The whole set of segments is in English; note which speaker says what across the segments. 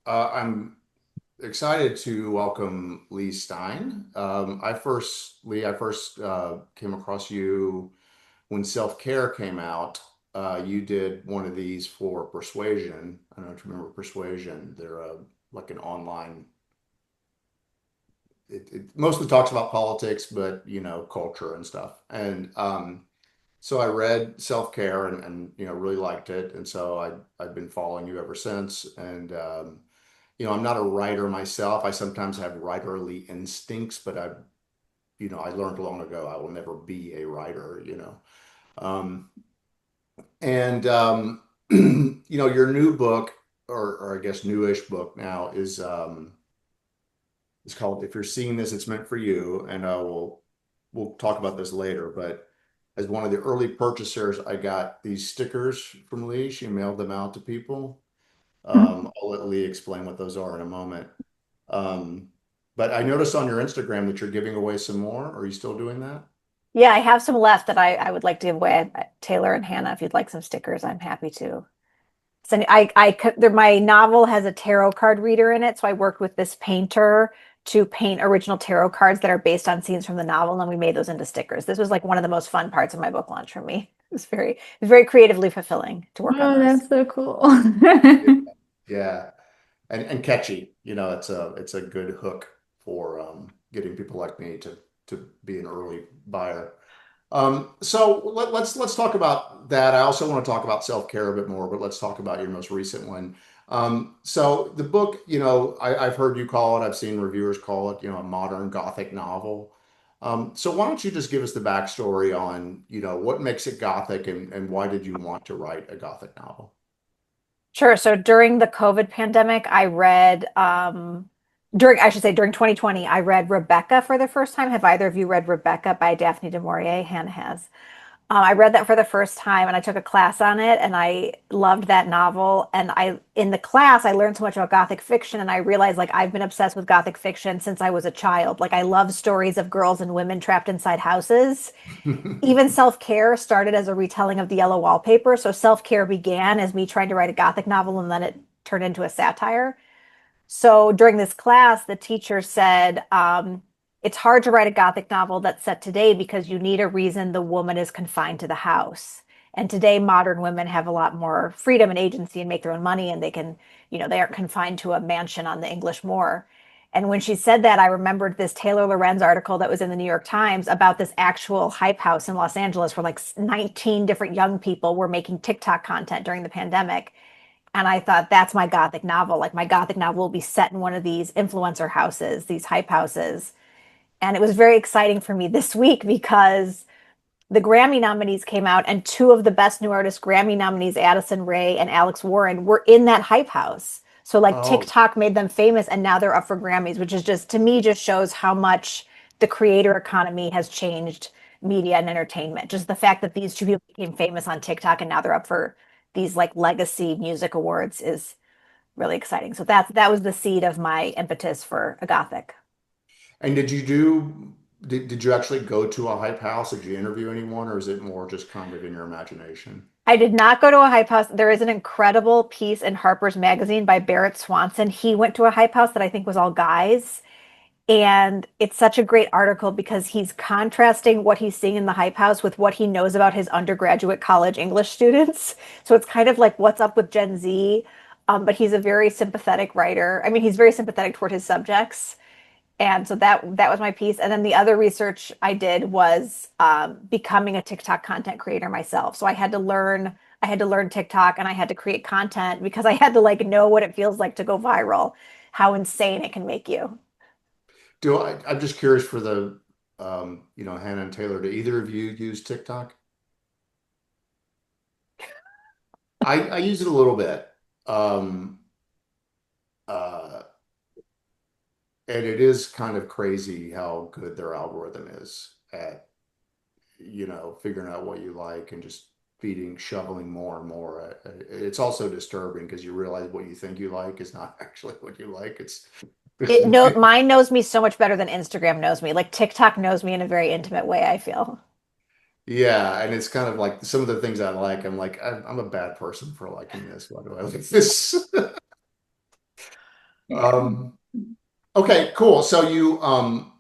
Speaker 1: I'm excited to welcome Leigh Stein. I first came across you when Self-Care came out. You did one of these for Persuasion. I don't know if you remember Persuasion. They're like an online. It mostly talks about politics, but culture and stuff. And so I read Self-Care and really liked it, and so I've been following you ever since. And I'm not a writer myself. I sometimes have writerly instincts, but I learned long ago I will never be a writer. Um, and your new book, or I guess newish book now is called "If You're Seeing This, It's Meant for You," and we'll talk about this later. But as one of the early purchasers, I got these stickers from Leigh. She mailed them out to people. I'll let Leigh explain what those are in a moment. Um, but I noticed on your Instagram that you're giving away some more. Are you still doing that?
Speaker 2: Yeah, I have some left that I would like to give away. Taylor and Hannah, if you'd like some stickers, I'm happy to. So my novel has a tarot card reader in it, so I worked with this painter to paint original tarot cards that are based on scenes from the novel, and we made those into stickers. This was like one of the most fun parts of my book launch for me. It was very creatively fulfilling to work on
Speaker 3: Oh,
Speaker 2: those.
Speaker 3: that's so cool.
Speaker 1: Yeah. Yeah. And catchy. It's a good hook for getting people like me to be an early buyer. So let's talk about that. I also want to talk about self-care a bit more, but let's talk about your most recent one. So the book, I've heard you call it, I've seen reviewers call it, a modern Gothic novel. So why don't you just give us the backstory on, what makes it Gothic and why did you want to write a Gothic novel?
Speaker 2: Sure. So during the COVID pandemic, I should say during 2020, I read Rebecca for the first time. Have either of you read Rebecca by Daphne du Maurier? Hannah has. I read that for the first time and I took a class on it and I loved that novel. In the class, I learned so much about Gothic fiction and I realized like I've been obsessed with Gothic fiction since I was a child. Like I love stories of girls and women trapped inside houses. Even Self-Care started as a retelling of the Yellow Wallpaper. So Self-Care began as me trying to write a Gothic novel and then it turned into a satire. So during this class, the teacher said, it's hard to write a Gothic novel that's set today because you need a reason the woman is confined to the house. And today, modern women have a lot more freedom and agency and make their own money, and they aren't confined to a mansion on the English moor. And when she said that, I remembered this Taylor Lorenz article that was in the New York Times about this actual hype house in Los Angeles where like 19 different young people were making TikTok content during the pandemic. And I thought that's my Gothic novel. Like my Gothic novel will be set in one of these influencer houses, these hype houses. And it was very exciting for me this week because the Grammy nominees came out, and two of the Best New Artist Grammy nominees, Addison Rae and Alex Warren, were in that hype house. So like
Speaker 1: Oh,
Speaker 2: TikTok made them famous, and now they're up for Grammys, which is just to me just shows how much the creator economy has changed media and entertainment. Just the fact that these two people became famous on TikTok and now they're up for these like legacy music awards is really exciting. So that was the seed of my impetus for a Gothic.
Speaker 1: and did you actually go to a hype house? Did you interview anyone, or is it more just kind of in your imagination?
Speaker 2: I did not go to a hype house. There is an incredible piece in Harper's Magazine by Barrett Swanson. He went to a hype house that I think was all guys. And it's such a great article because he's contrasting what he's seeing in the hype house with what he knows about his undergraduate college English students. So it's kind of like what's up with Gen Z. But he's a very sympathetic writer. I mean, he's very sympathetic toward his subjects. And so that was my piece. And then the other research I did was becoming a TikTok content creator myself. So I had to learn TikTok and I had to create content because I had to like know what it feels like to go viral, how insane it can make you.
Speaker 1: I'm just curious for Hannah and Taylor, do either of you use TikTok? I use it a little bit. Um, uh, and it is kind of crazy how good their algorithm is at, figuring out what you like and just shoveling more and more. It's also disturbing because you realize what you think you like is not actually what you like. It's
Speaker 2: Mine knows me so much better than Instagram knows me. Like TikTok knows me in a very intimate way, I feel.
Speaker 1: Yeah, and it's kind of like some of the things I like. I'm like, I'm a bad person for liking this. Why do I like this? Um, okay, cool. So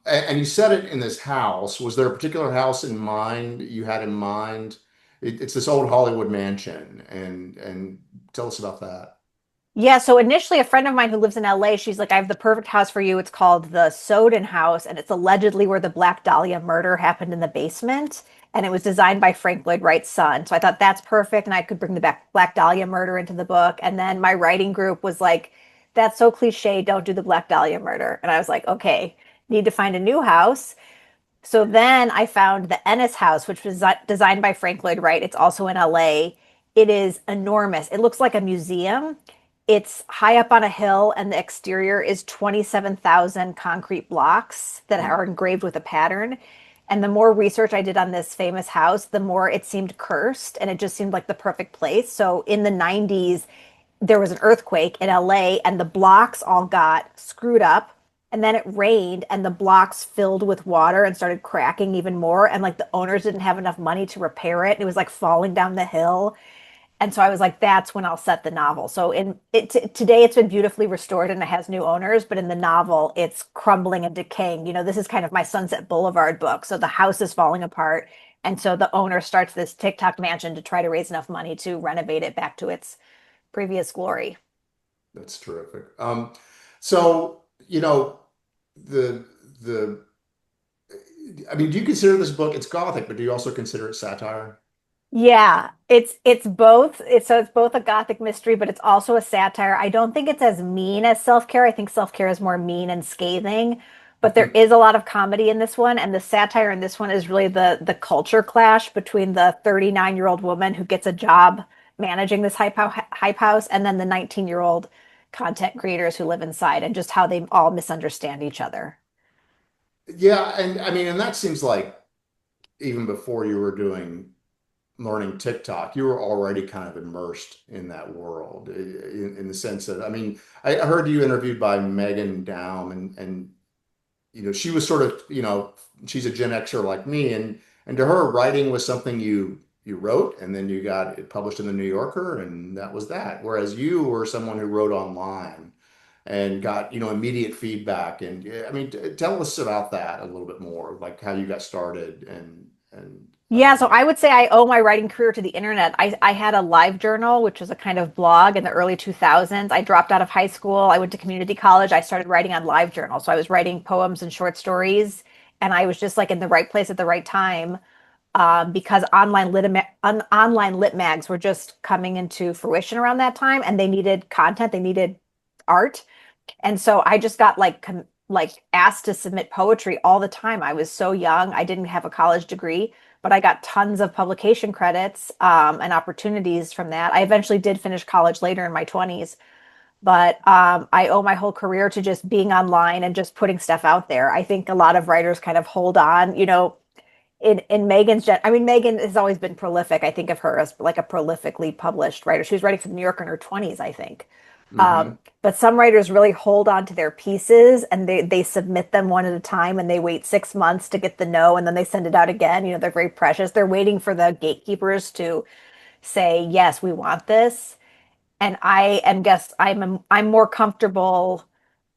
Speaker 1: and you said it in this house. Was there a particular house in mind you had in mind? It's this old Hollywood mansion, and tell us about that.
Speaker 2: Yeah, so initially, a friend of mine who lives in LA, she's like, I have the perfect house for you. It's called the Soden House, and it's allegedly where the Black Dahlia murder happened in the basement. And it was designed by Frank Lloyd Wright's son. So I thought that's perfect, and I could bring the Black Dahlia murder into the book. And then my writing group was like, that's so cliche, don't do the Black Dahlia murder. And I was like, okay, need to find a new house. So then I found the Ennis House, which was designed by Frank Lloyd Wright. It's also in LA. It is enormous. It looks like a museum. It's high up on a hill, and the exterior is 27,000 concrete blocks that are engraved with a pattern. And the more research I did on this famous house, the more it seemed cursed, and it just seemed like the perfect place. So in the 90s, there was an earthquake in LA, and the blocks all got screwed up, and then it rained and the blocks filled with water and started cracking even more, and like the owners didn't have enough money to repair it. It was like falling down the hill. And so I was like, that's when I'll set the novel. So today it's been beautifully restored and it has new owners, but in the novel it's crumbling and decaying. This is kind of my Sunset Boulevard book. So the house is falling apart, and so the owner starts this TikTok mansion to try to raise enough money to renovate it back to its previous glory.
Speaker 1: That's terrific. So, the the I mean, do you consider this book, it's gothic, but do you also consider it satire?
Speaker 2: Yeah, it's both. It's both a gothic mystery, but it's also a satire. I don't think it's as mean as self-care. I think self-care is more mean and scathing, but there is a lot of comedy in this one, and the satire in this one is really the culture clash between the 39-year-old woman who gets a job managing this hype house, and then the 19-year-old content creators who live inside, and just how they all misunderstand each other.
Speaker 1: Yeah, and I mean, and that seems like even before you were doing learning TikTok, you were already kind of immersed in that world in the sense that, I mean, I heard you interviewed by Megan Down, and she was sort of, she's a Gen Xer like me, and to her, writing was something you wrote, and then you got it published in the New Yorker, and that was that. Whereas you were someone who wrote online and got, immediate feedback. And yeah, I mean, tell us about that a little bit more, like how you got started and
Speaker 2: Yeah, so I would say I owe my writing career to the internet. I had a live journal, which was a kind of blog in the early 2000s. I dropped out of high school. I went to community college. I started writing on live journal. So I was writing poems and short stories, and I was just like in the right place at the right time, because online lit mags were just coming into fruition around that time, and they needed content, they needed art. And so I just got like asked to submit poetry all the time. I was so young. I didn't have a college degree, but I got tons of publication credits, and opportunities from that. I eventually did finish college later in my 20s, but I owe my whole career to just being online and just putting stuff out there. I think a lot of writers kind of hold on, in I mean, Megan has always been prolific. I think of her as like a prolifically published writer. She was writing for the New Yorker in her 20s, I think.
Speaker 1: hmm
Speaker 2: But some writers really hold on to their pieces, and they submit them one at a time, and they wait 6 months to get the no, and then they send it out again. They're very precious. They're waiting for the gatekeepers to say, yes, we want this. And I'm more comfortable,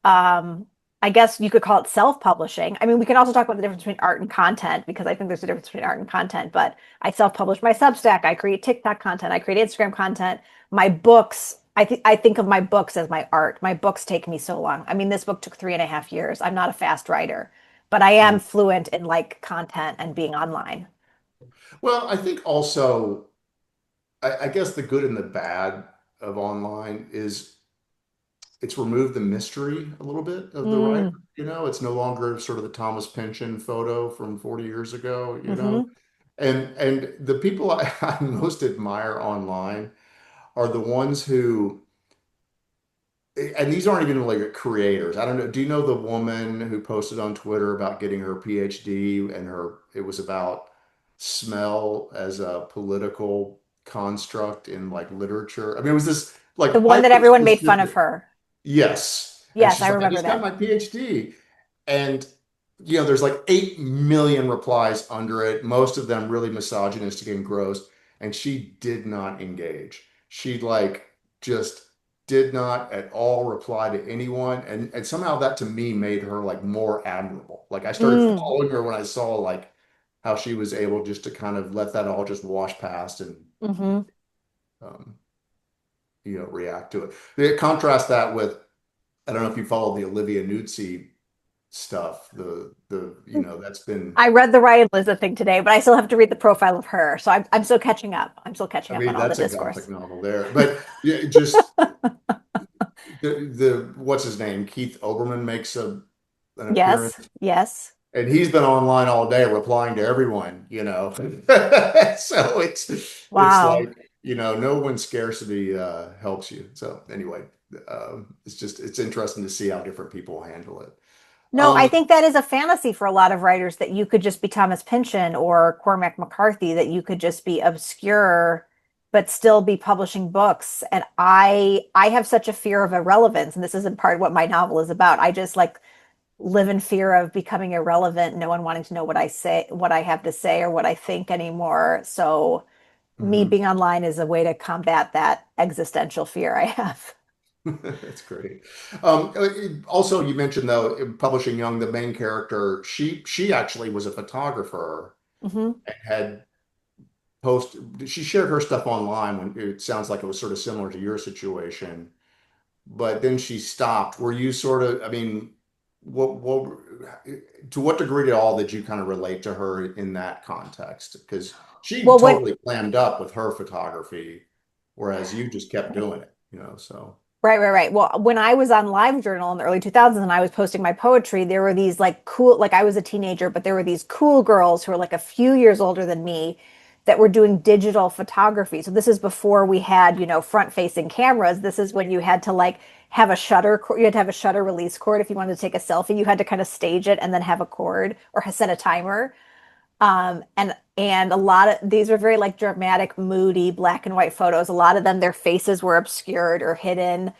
Speaker 2: um, I guess you could call it self-publishing. I mean, we can also talk about the difference between art and content, because I think there's a difference between art and content, but I self-publish my Substack, I create TikTok content, I create Instagram content. My books, I think of my books as my art. My books take me so long. I mean, this book took 3.5 years. I'm not a fast writer, but I am fluent in like content and being online.
Speaker 1: Well, I think also, I guess the good and the bad of online is it's removed the mystery a little bit of the writer.
Speaker 2: Mm,
Speaker 1: It's no longer sort of the Thomas Pynchon photo from 40 years ago,
Speaker 2: hmm.
Speaker 1: and the people I most admire online are the ones who, and these aren't even like creators. I don't know. Do you know the woman who posted on Twitter about getting her PhD, and it was about smell as a political construct in like literature? I mean, it was this
Speaker 2: The
Speaker 1: like
Speaker 2: one that
Speaker 1: hyper
Speaker 2: everyone made fun of
Speaker 1: specific.
Speaker 2: her.
Speaker 1: Yes. And
Speaker 2: Yes,
Speaker 1: she's
Speaker 2: I
Speaker 1: like, I
Speaker 2: remember
Speaker 1: just got
Speaker 2: that.
Speaker 1: my PhD. And, there's like 8 million replies under it, most of them really misogynistic and gross. And she did not engage. She like just did not at all reply to anyone, and somehow that to me made her like more admirable. Like I started
Speaker 2: Mm,
Speaker 1: following her when I saw like how she was able just to kind of let that all just wash past and
Speaker 2: hmm
Speaker 1: um, react to it. They contrast that with, I don't know if you follow the Olivia Nuzzi stuff. That's been,
Speaker 2: I read the Ryan Liza thing today, but I still have to read the profile of her. So I'm still catching up. I'm still
Speaker 1: I
Speaker 2: catching up on
Speaker 1: mean,
Speaker 2: all the
Speaker 1: that's a gothic
Speaker 2: discourse.
Speaker 1: novel there. But yeah, just the what's his name? Keith Oberman makes an appearance,
Speaker 2: Yes, yes.
Speaker 1: and he's been online all day replying to everyone, So it's
Speaker 2: Wow.
Speaker 1: like, no one's scarcity helps you. So anyway, it's interesting to see how different people handle it.
Speaker 2: No, I
Speaker 1: Um,
Speaker 2: think that is a fantasy for a lot of writers that you could just be Thomas Pynchon or Cormac McCarthy, that you could just be obscure but still be publishing books. And I have such a fear of irrelevance, and this isn't part of what my novel is about. I just like live in fear of becoming irrelevant, no one wanting to know what I say, what I have to say, or what I think anymore. So me
Speaker 1: mhm.
Speaker 2: being online is a way to combat that existential fear I have.
Speaker 1: That's great. Also, you mentioned though, in Publishing Young, the main character, she actually was a photographer
Speaker 2: hmm
Speaker 1: and had she shared her stuff online when it sounds like it was sort of similar to your situation, but then she stopped. Were you sort of, I mean, what to what degree at all did you kind of relate to her in that context? Because she
Speaker 2: Well, when
Speaker 1: totally clammed up with her photography, whereas you just kept doing it, so.
Speaker 2: right. Well, when I was on LiveJournal in the early 2000s and I was posting my poetry, there were these like cool, like I was a teenager, but there were these cool girls who were like a few years older than me that were doing digital photography. So this is before we had, front-facing cameras. This is when you had to like have a shutter, you had to have a shutter release cord if you wanted to take a selfie. You had to kind of stage it and then have a cord or set a timer. And a lot of these were very like dramatic, moody, black and white photos. A lot of them, their faces were obscured or hidden.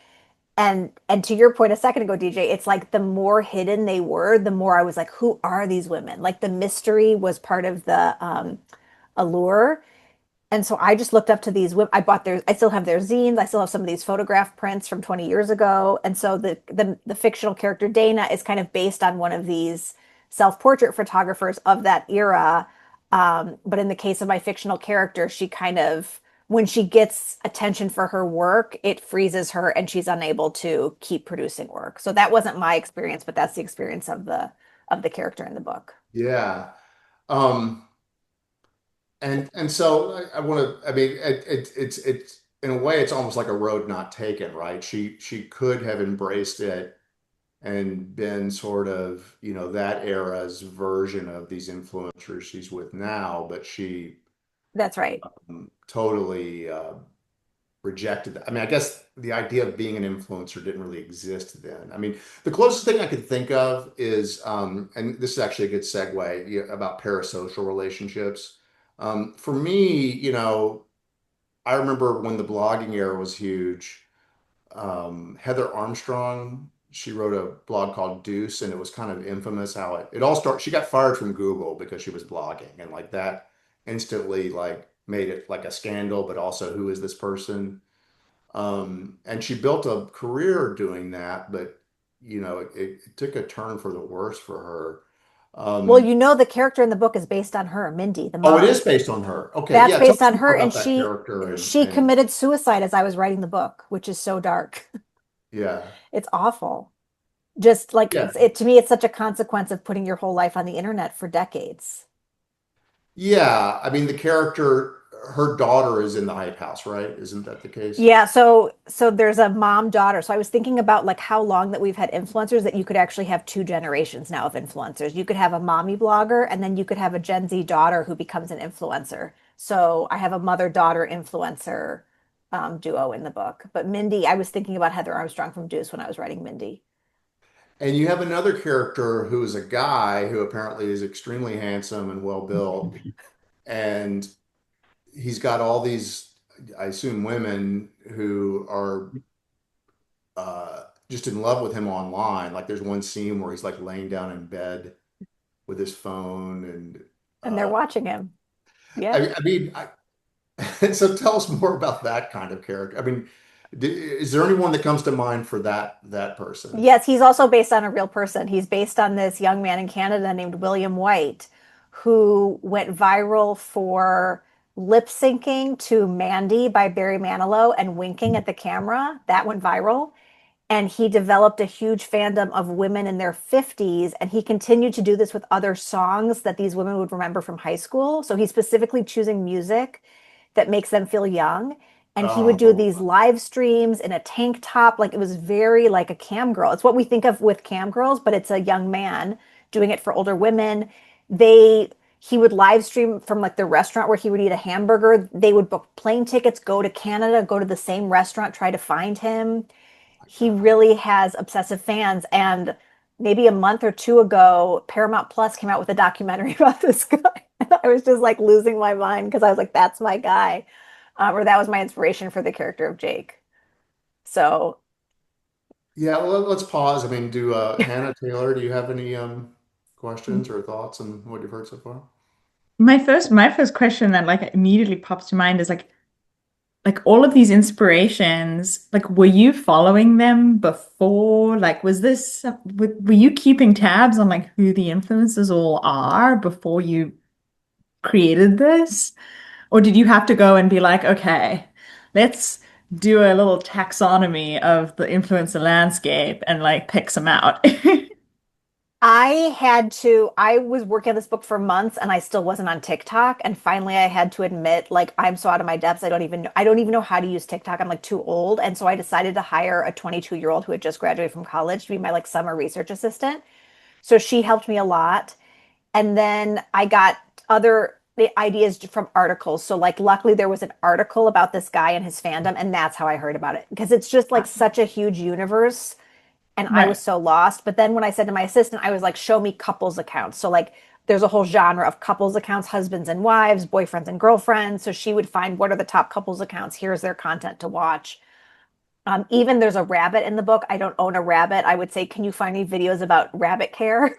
Speaker 2: And to your point a second ago, DJ, it's like the more hidden they were, the more I was like, who are these women? Like the mystery was part of the allure. And so I just looked up to these women. I bought their, I still have their zines. I still have some of these photograph prints from 20 years ago. And so the fictional character Dana is kind of based on one of these self-portrait photographers of that era. But in the case of my fictional character, she kind of, when she gets attention for her work, it freezes her and she's unable to keep producing work. So that wasn't my experience, but that's the experience of the character in the book.
Speaker 1: Yeah. Um, and so I want to, I mean, it's in a way, it's almost like a road not taken, right? She could have embraced it and been sort of, that era's version of these influencers she's with now, but she
Speaker 2: That's right.
Speaker 1: totally rejected that. I mean, I guess the idea of being an influencer didn't really exist then. I mean, the closest thing I could think of is, and this is actually a good segue, about parasocial relationships. For me, I remember when the blogging era was huge. Heather Armstrong, she wrote a blog called Deuce, and it was kind of infamous how it all started. She got fired from Google because she was blogging, and like that instantly like made it like a scandal, but also who is this person? And she built a career doing that, but it took a turn for the worse for her.
Speaker 2: Well,
Speaker 1: Um,
Speaker 2: the character in the book is based on her, Mindy, the
Speaker 1: oh, it is
Speaker 2: mom.
Speaker 1: based on her. Okay,
Speaker 2: That's
Speaker 1: yeah, tell
Speaker 2: based
Speaker 1: us
Speaker 2: on her,
Speaker 1: more
Speaker 2: and
Speaker 1: about that
Speaker 2: she
Speaker 1: character
Speaker 2: she
Speaker 1: and
Speaker 2: committed suicide as I was writing the book, which is so dark.
Speaker 1: yeah,
Speaker 2: It's awful. Just like
Speaker 1: yeah,
Speaker 2: it to me, it's such a consequence of putting your whole life on the internet for decades.
Speaker 1: yeah. I mean, the character, her daughter is in the Hype House, right? Isn't that the case?
Speaker 2: Yeah, so there's a mom daughter. So I was thinking about like how long that we've had influencers that you could actually have two generations now of influencers. You could have a mommy blogger and then you could have a Gen Z daughter who becomes an influencer. So I have a mother-daughter influencer duo in the book. But Mindy, I was thinking about Heather Armstrong from Deuce when I was writing Mindy.
Speaker 1: And you have another character who is a guy who apparently is extremely handsome and well built, and he's got all these, I assume, women who are just in love with him online. Like there's one scene where he's like laying down in bed with his phone, and
Speaker 2: And they're
Speaker 1: uh,
Speaker 2: watching him. Yep.
Speaker 1: I mean, so tell us more about that kind of character. I mean, Is there anyone that comes to mind for that person?
Speaker 2: Yes, he's also based on a real person. He's based on this young man in Canada named William White, who went viral for lip syncing to Mandy by Barry Manilow and winking at the camera. That went viral. And he developed a huge fandom of women in their 50s. And he continued to do this with other songs that these women would remember from high school. So he's specifically choosing music that makes them feel young. And he would do these
Speaker 1: Oh,
Speaker 2: live streams in a tank top. Like it was very like a cam girl. It's what we think of with cam girls, but it's a young man doing it for older women. He would live stream from like the restaurant where he would eat a hamburger. They would book plane tickets, go to Canada, go to the same restaurant, try to find him. He
Speaker 1: God.
Speaker 2: really has obsessive fans. And maybe a month or two ago, Paramount Plus came out with a documentary about this guy. And I was just like losing my mind because I was like, that's my guy. Or that was my inspiration for the character of Jake. So
Speaker 1: Yeah, well, let's pause. I mean, do Hannah Taylor, do you have any questions or thoughts on what you've heard so far?
Speaker 3: My first question that like immediately pops to mind is like all of these inspirations, like were you following them before? Like was this were you keeping tabs on like who the influencers all are before you created this? Or did you have to go and be like, okay, let's do a little taxonomy of the influencer landscape and like pick some out?
Speaker 2: I was working on this book for months and I still wasn't on TikTok. And finally I had to admit, like, I'm so out of my depths. I don't even know how to use TikTok. I'm like too old. And so I decided to hire a 22-year-old who had just graduated from college to be my like summer research assistant. So she helped me a lot. And then I got other ideas from articles. So like luckily there was an article about this guy and his fandom, and that's how I heard about it. Because it's just like such a huge universe and I was
Speaker 3: Right.
Speaker 2: so lost. But then when I said to my assistant, I was like, show me couples accounts. So like there's a whole genre of couples accounts, husbands and wives, boyfriends and girlfriends. So she would find what are the top couples accounts. Here's their content to watch. Even there's a rabbit in the book. I don't own a rabbit. I would say, can you find me videos about rabbit care?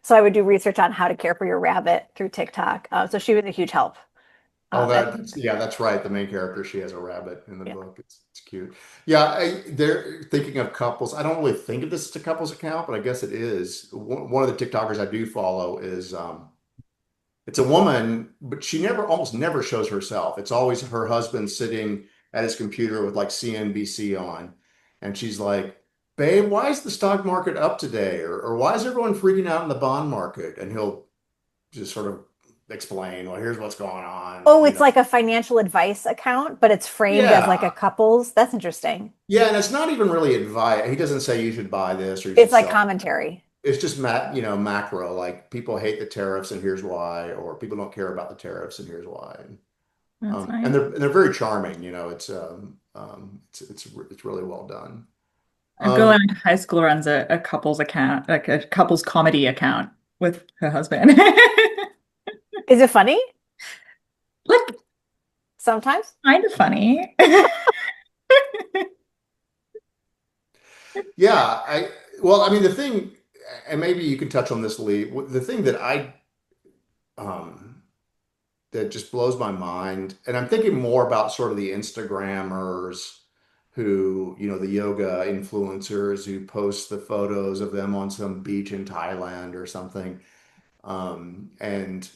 Speaker 2: So I would do research on how to care for your rabbit through TikTok. So she was a huge help.
Speaker 1: Oh,
Speaker 2: And
Speaker 1: yeah, that's right. The main character, she has a rabbit in the
Speaker 2: yeah.
Speaker 1: book. It's cute. Yeah, they're thinking of couples. I don't really think of this as a couples account, but I guess it is. One of the TikTokers I do follow is it's a woman, but she almost never shows herself. It's always her husband sitting at his computer with like CNBC on, and she's like, "Babe, why is the stock market up today?" Or "Why is everyone freaking out in the bond market?" And he'll just sort of explain, "Well, here's what's going on,"
Speaker 2: Oh,
Speaker 1: and
Speaker 2: it's like a financial advice account, but it's framed as like a
Speaker 1: yeah.
Speaker 2: couple's. That's interesting.
Speaker 1: Yeah, and it's not even really advice. He doesn't say you should buy this or you should
Speaker 2: It's like
Speaker 1: sell.
Speaker 2: commentary.
Speaker 1: It's just macro, like people hate the tariffs and here's why, or people don't care about the tariffs and here's why.
Speaker 3: That's
Speaker 1: And
Speaker 3: nice.
Speaker 1: they're very charming, it's really well done.
Speaker 3: A girl I
Speaker 1: Um,
Speaker 3: went to high school runs a couples account, like a couples comedy account with her husband.
Speaker 2: Is it funny?
Speaker 3: Like
Speaker 2: Sometimes.
Speaker 3: kind of funny.
Speaker 1: yeah, well, I mean, the thing, and maybe you can touch on this, Lee. The thing um, that just blows my mind. And I'm thinking more about sort of the Instagrammers who, the yoga influencers who post the photos of them on some beach in Thailand or something. And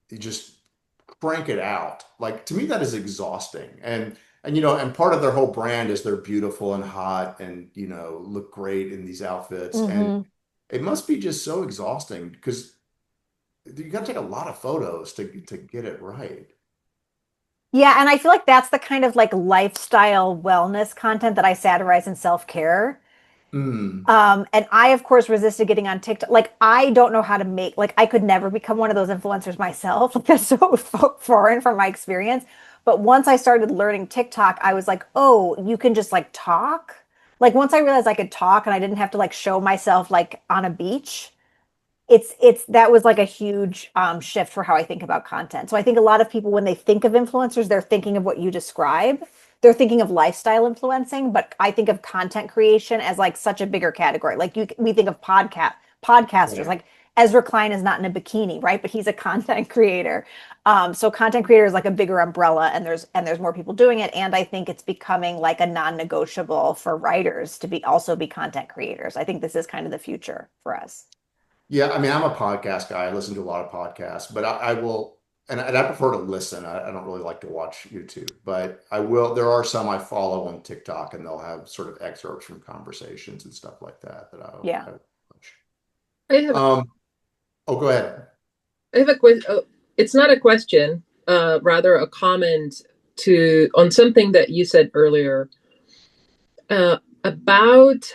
Speaker 1: you just crank it out. Like to me, that is exhausting. And part of their whole brand is they're beautiful and hot and, look great in these outfits. And
Speaker 2: Hmm.
Speaker 1: it must be just so exhausting because you got to take a lot of photos to get it right.
Speaker 2: Yeah, and I feel like that's the kind of like lifestyle wellness content that I satirize in self-care.
Speaker 1: Mm,
Speaker 2: And I, of course, resisted getting on TikTok. Like, I don't know how to make, like, I could never become one of those influencers myself. Like, that's so foreign from my experience. But once I started learning TikTok, I was like, oh, you can just like talk. Like, once I realized I could talk and I didn't have to like show myself like on a beach, it's that was like a huge shift for how I think about content. So I think a lot of people, when they think of influencers, they're thinking of what you describe. They're thinking of lifestyle influencing, but I think of content creation as like such a bigger category. Like we think of podcasters.
Speaker 1: right.
Speaker 2: Like Ezra Klein is not in a bikini, right? But he's a content creator. So content creator is like a bigger umbrella, and there's more people doing it. And I think it's becoming like a non-negotiable for writers to be content creators. I think this is kind of the future for us.
Speaker 1: Yeah, I mean, I'm a podcast guy. I listen to a lot of podcasts, but I will, and I prefer to listen. I don't really like to watch YouTube, but I will. There are some I follow on TikTok, and they'll have sort of excerpts from conversations and stuff like that
Speaker 2: Yeah.
Speaker 1: I watch.
Speaker 4: I have
Speaker 1: Oh, go ahead.
Speaker 4: I have a question. Oh, it's not a question, rather a comment to on something that you said earlier about.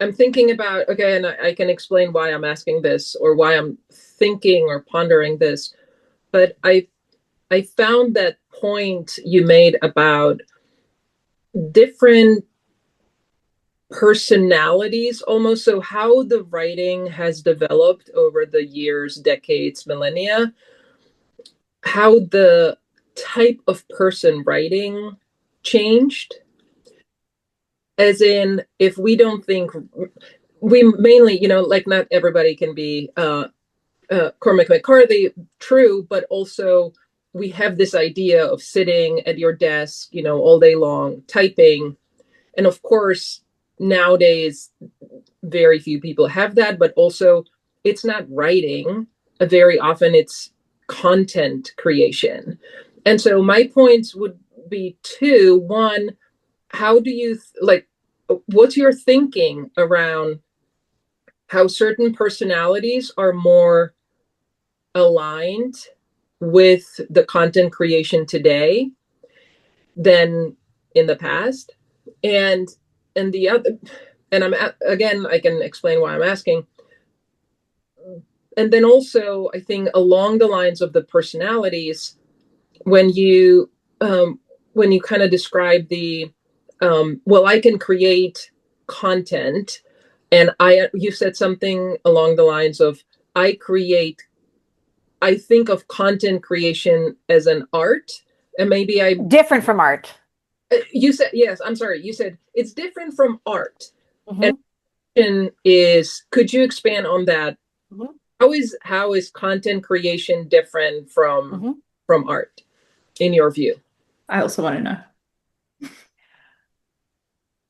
Speaker 4: I'm thinking about, okay, and I can explain why I'm asking this or why I'm thinking or pondering this, but I found that point you made about different personalities almost, so how the writing has developed over the years, decades, millennia, how the type of person writing changed, as in if we don't think we mainly, like not everybody can be Cormac McCarthy, true, but also we have this idea of sitting at your desk, all day long typing, and of course nowadays very few people have that, but also it's not writing. Very often it's content creation. And so my points would be two. One, how do you what's your thinking around how certain personalities are more aligned with the content creation today than in the past? And the other, and again, I can explain why I'm asking. And then also, I think along the lines of the personalities, when you kind of describe the well, I can create content, and you said something along the lines of I think of content creation as an art, and maybe
Speaker 2: Different from art.
Speaker 4: You said, yes, I'm sorry, you said it's different from art.
Speaker 2: Mm-hmm.
Speaker 4: And could you expand on that?
Speaker 2: Mm-hmm.
Speaker 4: How is content creation different from art in your view?
Speaker 3: I also want to know.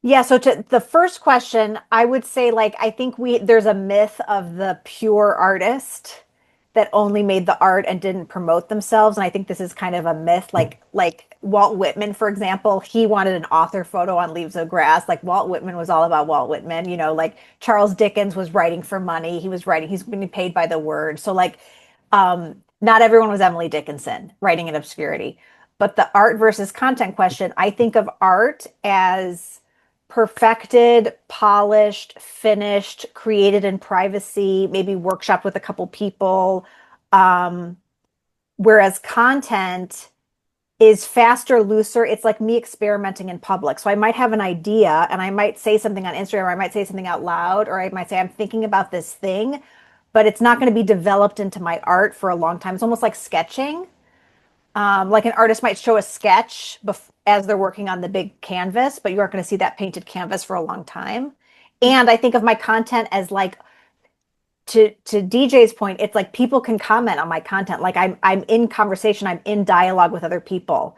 Speaker 2: Yeah, so to the first question, I would say I think there's a myth of the pure artist that only made the art and didn't promote themselves, and I think this is kind of a myth. Like Walt Whitman, for example, he wanted an author photo on Leaves of Grass. Like Walt Whitman was all about Walt Whitman, like Charles Dickens was writing for money. He's being paid by the word. So not everyone was Emily Dickinson writing in obscurity. But the art versus content question, I think of art as perfected, polished, finished, created in privacy, maybe workshopped with a couple people. Whereas content is faster, looser. It's like me experimenting in public. So I might have an idea and I might say something on Instagram, or I might say something out loud, or I might say, I'm thinking about this thing, but it's not going to be developed into my art for a long time. It's almost like sketching. Like an artist might show a sketch as they're working on the big canvas, but you aren't going to see that painted canvas for a long time. And I think of my content as to DJ's point, it's like people can comment on my content. Like I'm in conversation, I'm in dialogue with other people.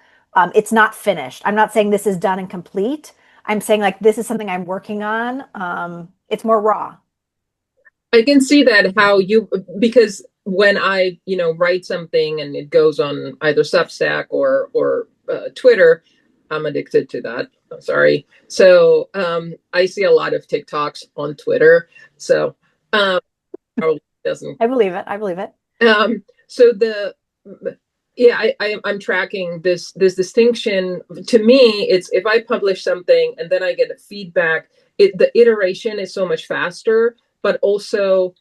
Speaker 2: It's not finished. I'm not saying this is done and complete. I'm saying this is something I'm working on. It's more raw.
Speaker 4: I can see that because when I, write something and it goes on either Substack or Twitter, I'm addicted to that. I'm sorry. So I see a lot of TikToks on Twitter. So doesn't.
Speaker 2: I believe it. I believe it.
Speaker 4: So I'm tracking this distinction. To me, it's if I publish something and then I get feedback, the iteration is so much faster. But also,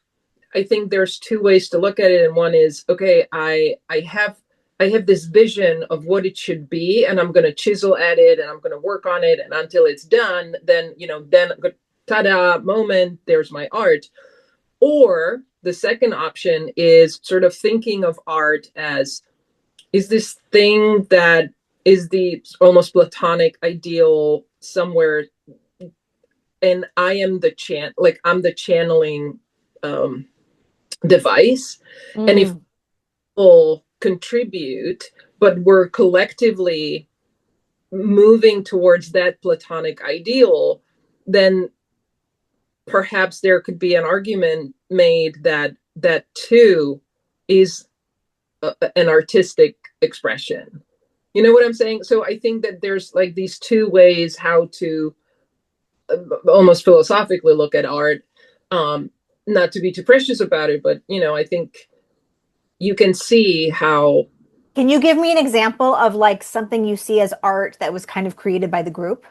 Speaker 4: I think there's two ways to look at it, and one is, okay, I have this vision of what it should be, and I'm going to chisel at it, and I'm going to work on it, and until it's done, then ta-da moment, there's my art. Or the second option is sort of thinking of art as, is this thing that is the almost platonic ideal somewhere, and I am I'm the channeling device. And if
Speaker 2: Mm.
Speaker 4: people contribute, but we're collectively moving towards that platonic ideal, then perhaps there could be an argument made that that too is an artistic expression. You know what I'm saying? So I think that there's like these two ways how to almost philosophically look at art. Um, Not to be too precious about it, but I think you can see how.
Speaker 2: Can you give me an example of like something you see as art that was kind of created by the group?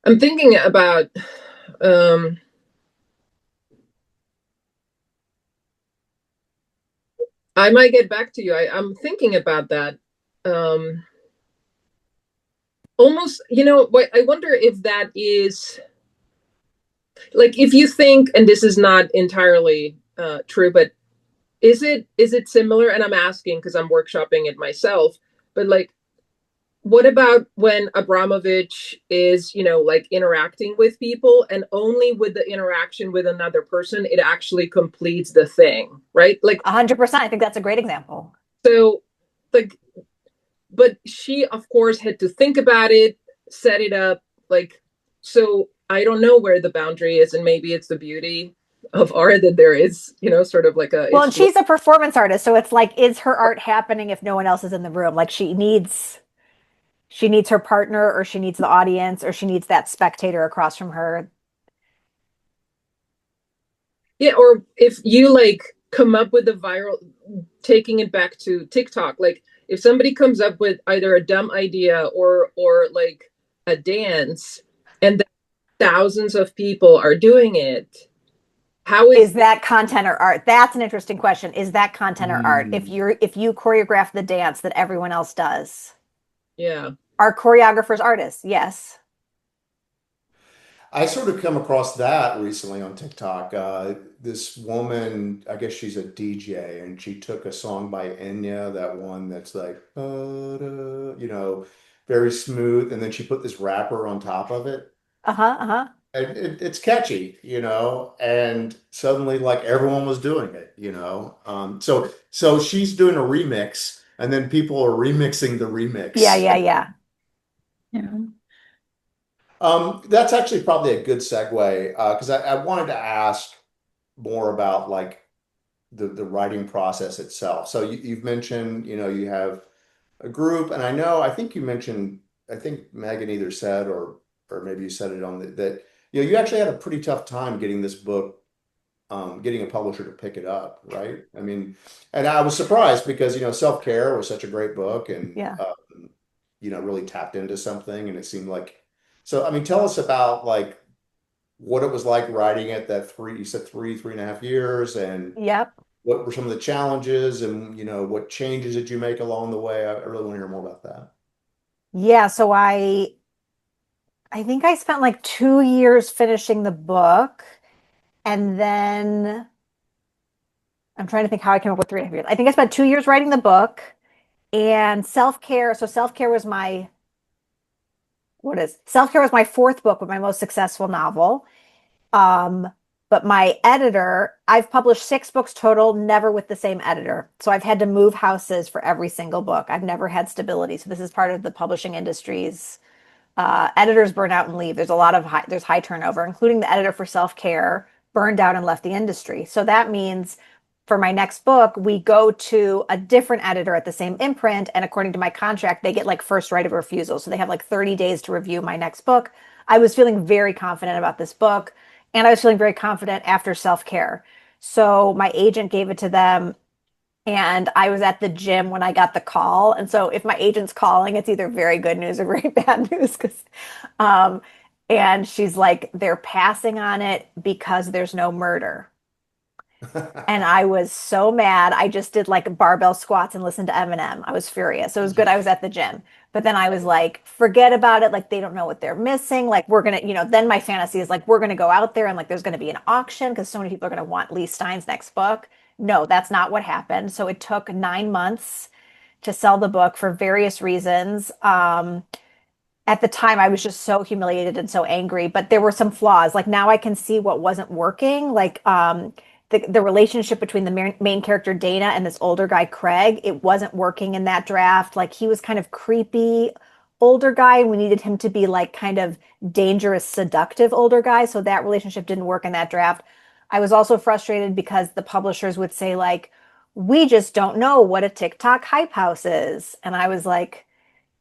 Speaker 4: I'm thinking about. Um, I might get back to you. I'm thinking about that. Um, Almost, what I wonder if that is like if you think, and this is not entirely true, but is it similar? And I'm asking because I'm workshopping it myself. But like, what about when Abramovich is, like interacting with people, and only with the interaction with another person, it actually completes the thing, right? Like,
Speaker 2: 100%. I think that's a great example.
Speaker 4: so, like, but she, of course, had to think about it, set it up, like, so I don't know where the boundary is, and maybe it's the beauty of art that there is, sort of like a
Speaker 2: Well, and
Speaker 4: it's
Speaker 2: she's a performance artist, so it's like, is her art happening if no one else is in the room? Like she needs her partner, or she needs the audience, or she needs that spectator across from her.
Speaker 4: Yeah, or if you like come up with a viral, taking it back to TikTok, like if somebody comes up with either a dumb idea or like a dance, and thousands of people are doing it, how
Speaker 2: Is
Speaker 4: is
Speaker 2: that content or art? That's an interesting question. Is that content or art? If
Speaker 1: Mm.
Speaker 2: you choreograph the dance that everyone else does,
Speaker 4: yeah.
Speaker 2: are choreographers artists? Yes.
Speaker 1: I sort of come across that recently on TikTok. This woman, I guess she's a DJ, and she took a song by Enya, that one that's like, very smooth, and then she put this rapper on top of it.
Speaker 2: Uh-huh, uh-huh.
Speaker 1: And it's catchy, and suddenly like everyone was doing it, so she's doing a remix, and then people are remixing the
Speaker 2: Yeah,
Speaker 1: remix.
Speaker 2: yeah, yeah.
Speaker 3: Yeah.
Speaker 1: That's actually probably a good segue, because I wanted to ask more about like the writing process itself. So you've mentioned, you have a group, and I think you mentioned, I think Megan either said, or maybe you said it on that, you actually had a pretty tough time getting this book, getting a publisher to pick it up, right? I mean, and I was surprised because, Self-Care was such a great book, and
Speaker 2: Yeah.
Speaker 1: really tapped into something, and it seemed like, so I mean, tell us about like what it was like writing it, that you said 3.5 years, and
Speaker 2: Yep.
Speaker 1: what were some of the challenges, and what changes did you make along the way? I really want to hear more about that.
Speaker 2: Yeah, so I think I spent like 2 years finishing the book, and then I'm trying to think how I came up with 3.5 years. I think I spent 2 years writing the book and self-care. So self-care was my what is self-care was my fourth book, but my most successful novel. Um, but my editor, I've published 6 books total, never with the same editor. So I've had to move houses for every single book. I've never had stability. So this is part of the publishing industry's editors burn out and leave. There's a lot of there's high turnover, including the editor for self-care burned out and left the industry. So that means for my next book, we go to a different editor at the same imprint. And according to my contract, they get like first right of refusal. So they have like 30 days to review my next book. I was feeling very confident about this book. And I was feeling very confident after self-care. So my agent gave it to them, and I was at the gym when I got the call. And so if my agent's calling, it's either very good news or very bad news. Um, and she's like, they're passing on it because there's no murder. And I was so mad. I just did like barbell squats and listened to Eminem. I was furious. So it was good I was at the gym. But then I was like, forget about it. Like, they don't know what they're missing. Like, we're going to, then my fantasy is like, we're going to go out there and like, there's going to be an auction because so many people are going to want Leigh Stein's next book. No, that's not what happened. So it took 9 months to sell the book for various reasons. At the time, I was just so humiliated and so angry, but there were some flaws. Like, now I can see what wasn't working. Like, the relationship between the main character Dana and this older guy Craig, it wasn't working in that draft. Like he was kind of creepy older guy, and we needed him to be like kind of dangerous, seductive older guy. So that relationship didn't work in that draft. I was also frustrated because the publishers would say like, we just don't know what a TikTok hype house is. And I was like,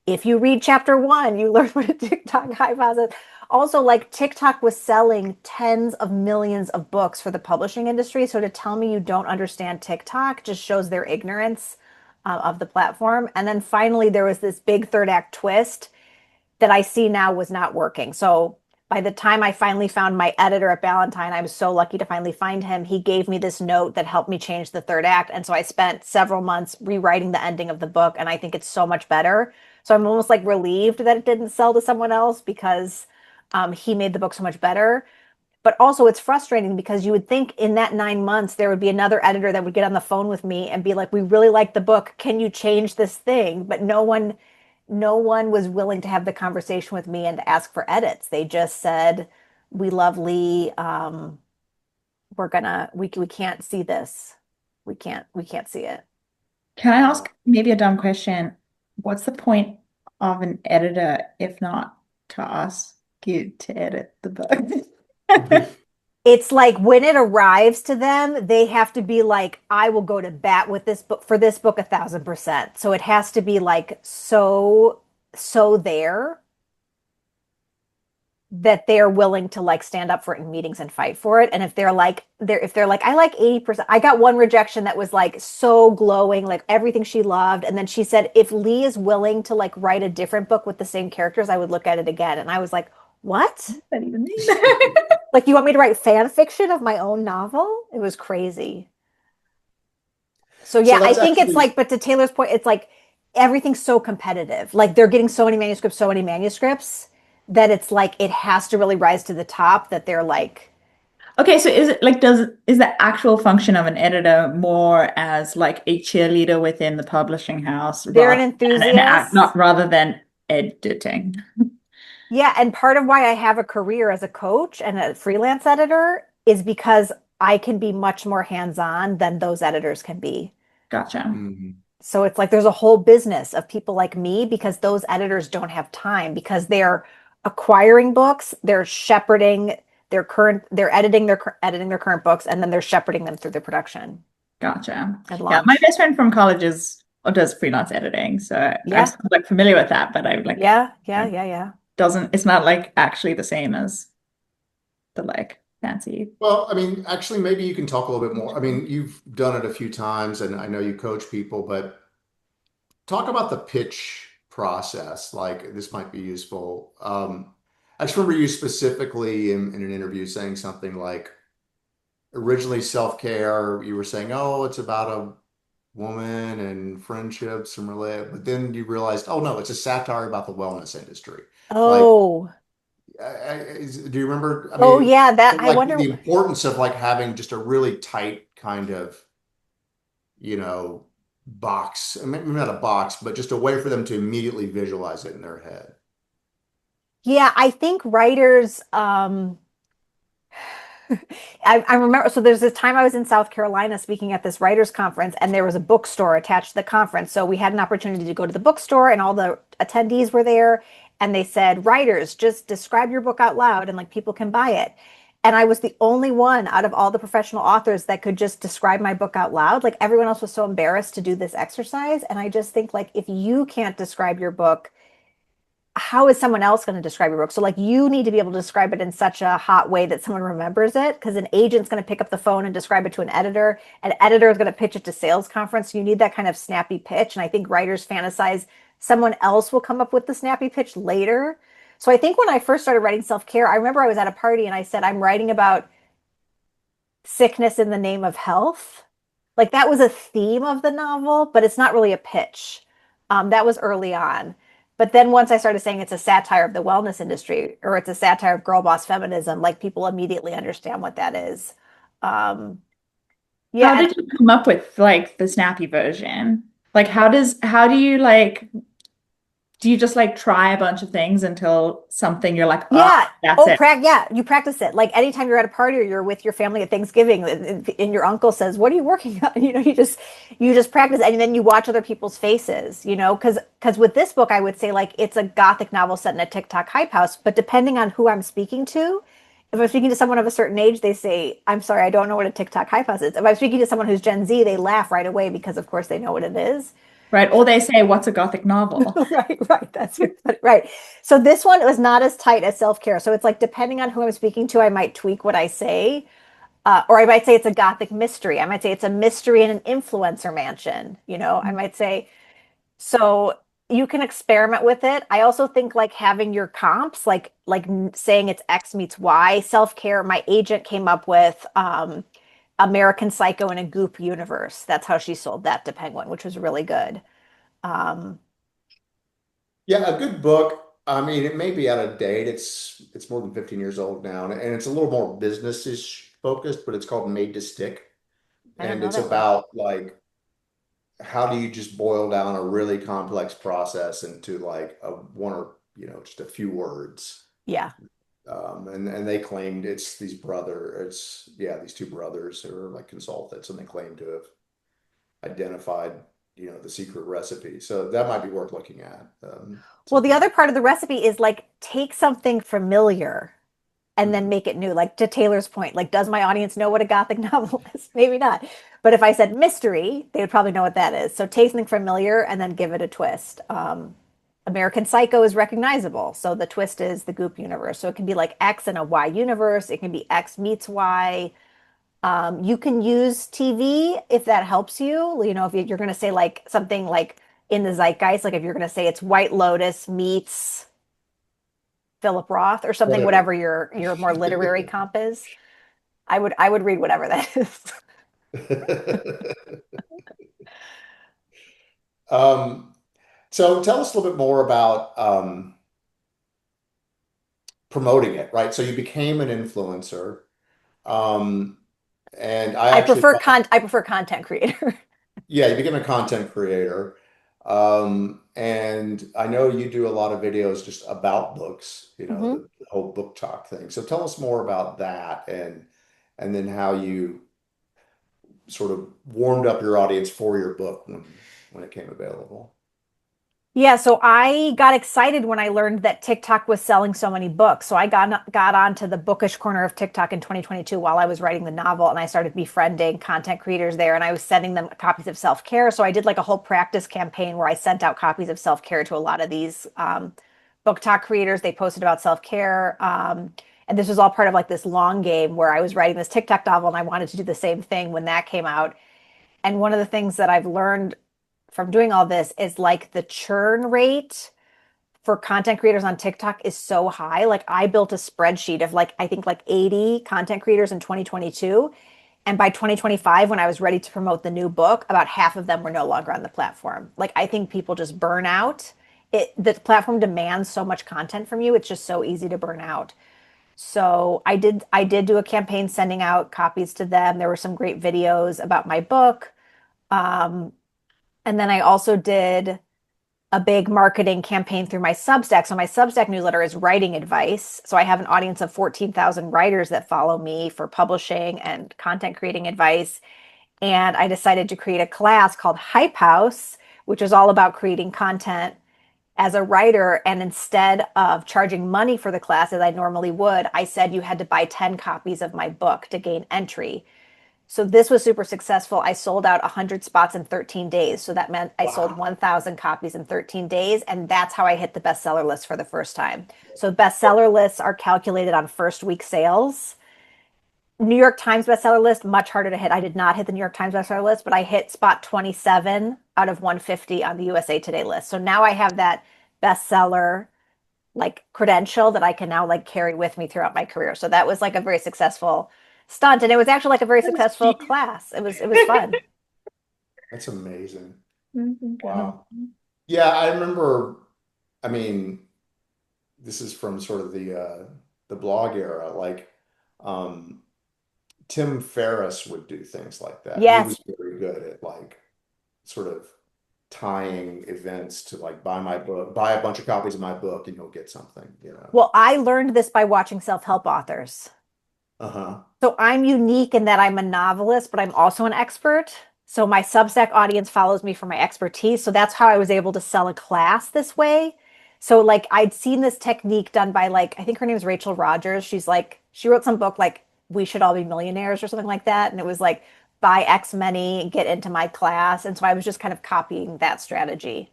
Speaker 2: if you read chapter one, you learn what a TikTok hype house is. Also, like TikTok was selling tens of millions of books for the publishing industry. So to tell me you don't understand TikTok just shows their ignorance of the platform. And then finally, there was this big third act twist that I see now was not working. So by the time I finally found my editor at Ballantine, I was so lucky to finally find him. He gave me this note that helped me change the third act. And so I spent several months rewriting the ending of the book, and I think it's so much better. So I'm almost like relieved that it didn't sell to someone else because he made the book so much better. But also, it's frustrating because you would think in that 9 months there would be another editor that would get on the phone with me and be like, "We really like the book. Can you change this thing?" But no one was willing to have the conversation with me and to ask for edits. They just said, "We love Leigh. We can't see this. We can't see it."
Speaker 3: Can I ask maybe a dumb question? What's the point of an editor if not to ask you to edit the book?
Speaker 2: It's like when it arrives to them, they have to be like, "I will go to bat with this book for this book 1,000%." So it has to be like so there that they're willing to like stand up for it in meetings and fight for it. And if they're like, "I like 80%." I got one rejection that was like so glowing, like everything she loved. And then she said, "If Leigh is willing to like write a different book with the same characters, I would look at it again." And I was like, "What?
Speaker 3: What does that even mean?
Speaker 2: Like you want me to write fan fiction of my own novel?" It was crazy. So
Speaker 1: So
Speaker 2: yeah, I
Speaker 1: that's
Speaker 2: think it's
Speaker 1: actually
Speaker 2: like, but to Taylor's point, it's like everything's so competitive. Like they're getting so many manuscripts that it's like it has to really rise to the top that they're like,
Speaker 3: Okay, so is it like is the actual function of an editor more as like a cheerleader within the publishing house
Speaker 2: they're an
Speaker 3: rather than
Speaker 2: enthusiast.
Speaker 3: not rather than editing?
Speaker 2: Yeah, and part of why I have a career as a coach and a freelance editor is because I can be much more hands-on than those editors can be.
Speaker 3: Gotcha.
Speaker 1: Mhm.
Speaker 2: So it's like there's a whole business of people like me because those editors don't have time because they're acquiring books, they're shepherding they're editing their current books, and then they're shepherding them through the production
Speaker 3: Gotcha.
Speaker 2: and
Speaker 3: Yeah, my
Speaker 2: launch.
Speaker 3: best friend from college does freelance editing, so I'm
Speaker 2: Yeah,
Speaker 3: sort of, like familiar with that, but I like
Speaker 2: yeah, yeah,
Speaker 3: it
Speaker 2: yeah, yeah.
Speaker 3: doesn't it's not like actually the same as the like fancy.
Speaker 1: Well, I mean, actually, maybe you can talk a little bit more. I mean, you've done it a few times, and I know you coach people, but talk about the pitch process. Like, this might be useful. I just remember you specifically in an interview saying something like, originally self-care, you were saying, oh, it's about a woman and friendships and relate, but then you realized, oh no, it's a satire about the wellness industry. Like,
Speaker 2: Oh,
Speaker 1: do you remember? I
Speaker 2: oh
Speaker 1: mean,
Speaker 2: yeah, that I
Speaker 1: like
Speaker 2: wonder.
Speaker 1: the importance of like having just a really tight kind of, you know, box, maybe not a box, but just a way for them to immediately visualize it in their head.
Speaker 2: Yeah, I think writers I remember, so there's this time I was in South Carolina speaking at this writers conference, and there was a bookstore attached to the conference. So we had an opportunity to go to the bookstore, and all the attendees were there. And they said, "Writers, just describe your book out loud, and like people can buy it." And I was the only one out of all the professional authors that could just describe my book out loud. Like everyone else was so embarrassed to do this exercise. And I just think, like, if you can't describe your book, how is someone else going to describe your book? So like you need to be able to describe it in such a hot way that someone remembers it because an agent's going to pick up the phone and describe it to an editor. An editor is going to pitch it to sales conference. So you need that kind of snappy pitch. And I think writers fantasize someone else will come up with the snappy pitch later. So I think when I first started writing self-care, I remember I was at a party and I said, "I'm writing about sickness in the name of health." Like that was a theme of the novel, but it's not really a pitch. That was early on. But then once I started saying it's a satire of the wellness industry or it's a satire of girl boss feminism, like people immediately understand what that is. Um, yeah,
Speaker 3: How
Speaker 2: and
Speaker 3: did you come up with like the snappy version? Like how do you like do you just like try a bunch of things until something you're like, ah,
Speaker 2: Yeah.
Speaker 3: that's
Speaker 2: Oh,
Speaker 3: it.
Speaker 2: yeah, you practice it. Like anytime you're at a party or you're with your family at Thanksgiving and your uncle says, "What are you working on?" You just practice and then you watch other people's faces, because with this book I would say like it's a gothic novel set in a TikTok hype house, but depending on who I'm speaking to, if I'm speaking to someone of a certain age, they say, "I'm sorry, I don't know what a TikTok hype house is." If I'm speaking to someone who's Gen Z, they laugh right away because of course they know what it is.
Speaker 3: Right? Or they say, what's a gothic novel?
Speaker 2: Right, right. That's right. So this one was not as tight as self-care. So it's like depending on who I'm speaking to, I might tweak what I say. Or I might say it's a gothic mystery. I might say it's a mystery in an influencer mansion. I might say so you can experiment with it. I also think like having your comps, like saying it's X meets Y, self-care. My agent came up with American Psycho in a Goop universe. That's how she sold that to Penguin, which was really good. Um,
Speaker 1: Yeah, a good book. I mean, it may be out of date. It's more than 15 years old now, and it's a little more business-ish focused, but it's called Made to Stick.
Speaker 2: I don't
Speaker 1: And
Speaker 2: know
Speaker 1: it's
Speaker 2: that one.
Speaker 1: about like how do you just boil down a really complex process into like a one or just a few words.
Speaker 2: Yeah.
Speaker 1: And they claimed it's these two brothers who are like consultants, and they claim to have identified the secret recipe. So that might be worth looking at.
Speaker 2: Well, the
Speaker 1: Something
Speaker 2: other part of the recipe is like take something familiar and then
Speaker 1: Mhm.
Speaker 2: make it new. Like to Taylor's point, like does my audience know what a gothic novel is? Maybe not. But if I said mystery, they would probably know what that is. So take something familiar and then give it a twist. American Psycho is recognizable. So the twist is the Goop universe. So it can be like X and a Y universe. It can be X meets Y. You can use TV if that helps you. If you're going to say like something like in the zeitgeist, like if you're going to say it's White Lotus meets Philip Roth or something,
Speaker 1: Whatever.
Speaker 2: whatever your more literary comp is, I would read whatever that is.
Speaker 1: Um, so tell us a little bit more about promoting it, right? So you became an influencer, um, and I actually thought,
Speaker 2: I prefer content creator.
Speaker 1: yeah, you became a content creator, and I know you do a lot of videos just about books,
Speaker 2: hmm
Speaker 1: the whole book talk thing. So tell us more about that, and then how you sort of warmed up your audience for your book when it came available.
Speaker 2: Yeah, so I got excited when I learned that TikTok was selling so many books. So I got onto the bookish corner of TikTok in 2022 while I was writing the novel, and I started befriending content creators there, and I was sending them copies of self-care. So I did like a whole practice campaign where I sent out copies of self-care to a lot of these book talk creators. They posted about self-care. And this was all part of like this long game where I was writing this TikTok novel and I wanted to do the same thing when that came out. And one of the things that I've learned from doing all this is like the churn rate for content creators on TikTok is so high. Like I built a spreadsheet of like I think like 80 content creators in 2022. And by 2025, when I was ready to promote the new book, about half of them were no longer on the platform. Like I think people just burn out. The platform demands so much content from you. It's just so easy to burn out. So I did do a campaign sending out copies to them. There were some great videos about my book. Um, and then I also did a big marketing campaign through my Substack. So my Substack newsletter is writing advice. So I have an audience of 14,000 writers that follow me for publishing and content creating advice. And I decided to create a class called Hype House, which is all about creating content as a writer. And instead of charging money for the class as I normally would, I said you had to buy 10 copies of my book to gain entry. So this was super successful. I sold out 100 spots in 13 days. So that meant I sold
Speaker 1: Wow.
Speaker 2: 1,000 copies in 13 days. And that's how I hit the bestseller list for the first time. So bestseller lists are calculated on first week sales. New York Times bestseller list, much harder to hit. I did not hit the New York Times bestseller list, but I hit spot 27 out of 150 on the USA Today list. So now I have that bestseller like credential that I can now like carry with me throughout my career. So that was like a very successful stunt and it was actually like a very
Speaker 3: That's
Speaker 2: successful
Speaker 3: genius.
Speaker 2: class. It was fun.
Speaker 1: That's amazing.
Speaker 3: That's incredible.
Speaker 1: Wow. Yeah, I remember. I mean, this is from sort of the blog era. Like, um, Tim Ferriss would do things like that. He was
Speaker 2: Yes.
Speaker 1: very good at like sort of tying events to like buy my book, buy a bunch of copies of my book, and you'll get something, you know.
Speaker 2: Well, I learned this by watching self-help authors.
Speaker 1: Uh-huh.
Speaker 2: So I'm unique in that I'm a novelist, but I'm also an expert. So my Substack audience follows me for my expertise. So that's how I was able to sell a class this way. So like I'd seen this technique done by like I think her name is Rachel Rogers. She's like she wrote some book like We Should All Be Millionaires or something like that, and it was like buy X many, get into my class. And so I was just kind of copying that strategy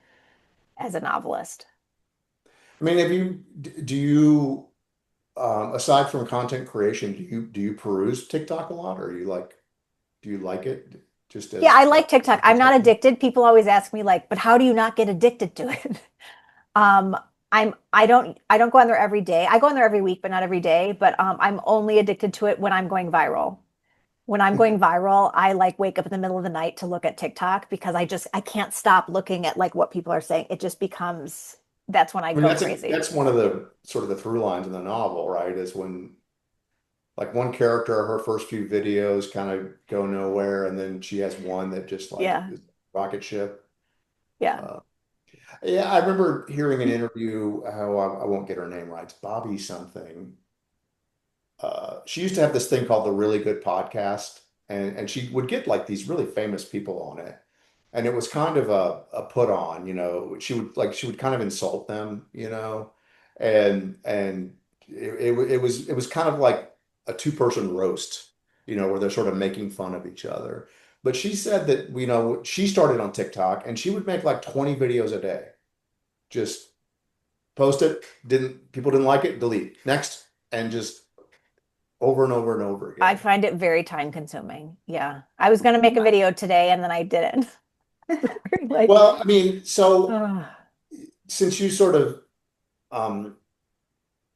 Speaker 2: as a novelist.
Speaker 1: I mean, do you aside from content creation, do you peruse TikTok a lot, or do you like it just
Speaker 2: Yeah,
Speaker 1: as
Speaker 2: I like TikTok. I'm not
Speaker 1: consumption?
Speaker 2: addicted. People always ask me like, but how do you not get addicted to it? Um, I don't go on there every day. I go on there every week, but not every day. But I'm only addicted to it when I'm going viral. When I'm going viral, I like wake up in the middle of the night to look at TikTok because I can't stop looking at like what people are saying. It just becomes that's when I
Speaker 1: I mean,
Speaker 2: go crazy.
Speaker 1: that's one of the sort of the through lines in the novel, right? Is when like one character, her first few videos kind of go nowhere, and then she has one that just like
Speaker 2: Yeah,
Speaker 1: is rocket ship.
Speaker 2: yeah.
Speaker 1: Uh, yeah, I remember hearing an interview. How I won't get her name right. It's Bobby something. She used to have this thing called the Really Good Podcast, and she would get like these really famous people on it, and it was kind of a put on, you know. She would kind of insult them, you know, and it was kind of like a two-person roast, you know, where they're sort of making fun of each other. But she said that, you know, she started on TikTok and she would make like 20 videos a day. Just post it, didn't people didn't like it, delete. Next, and just over and over and over
Speaker 2: I
Speaker 1: again.
Speaker 2: find it very time consuming. Yeah. I was gonna make a video today and then I didn't. Like,
Speaker 1: Well, I mean, so
Speaker 2: uh,
Speaker 1: since you sort of um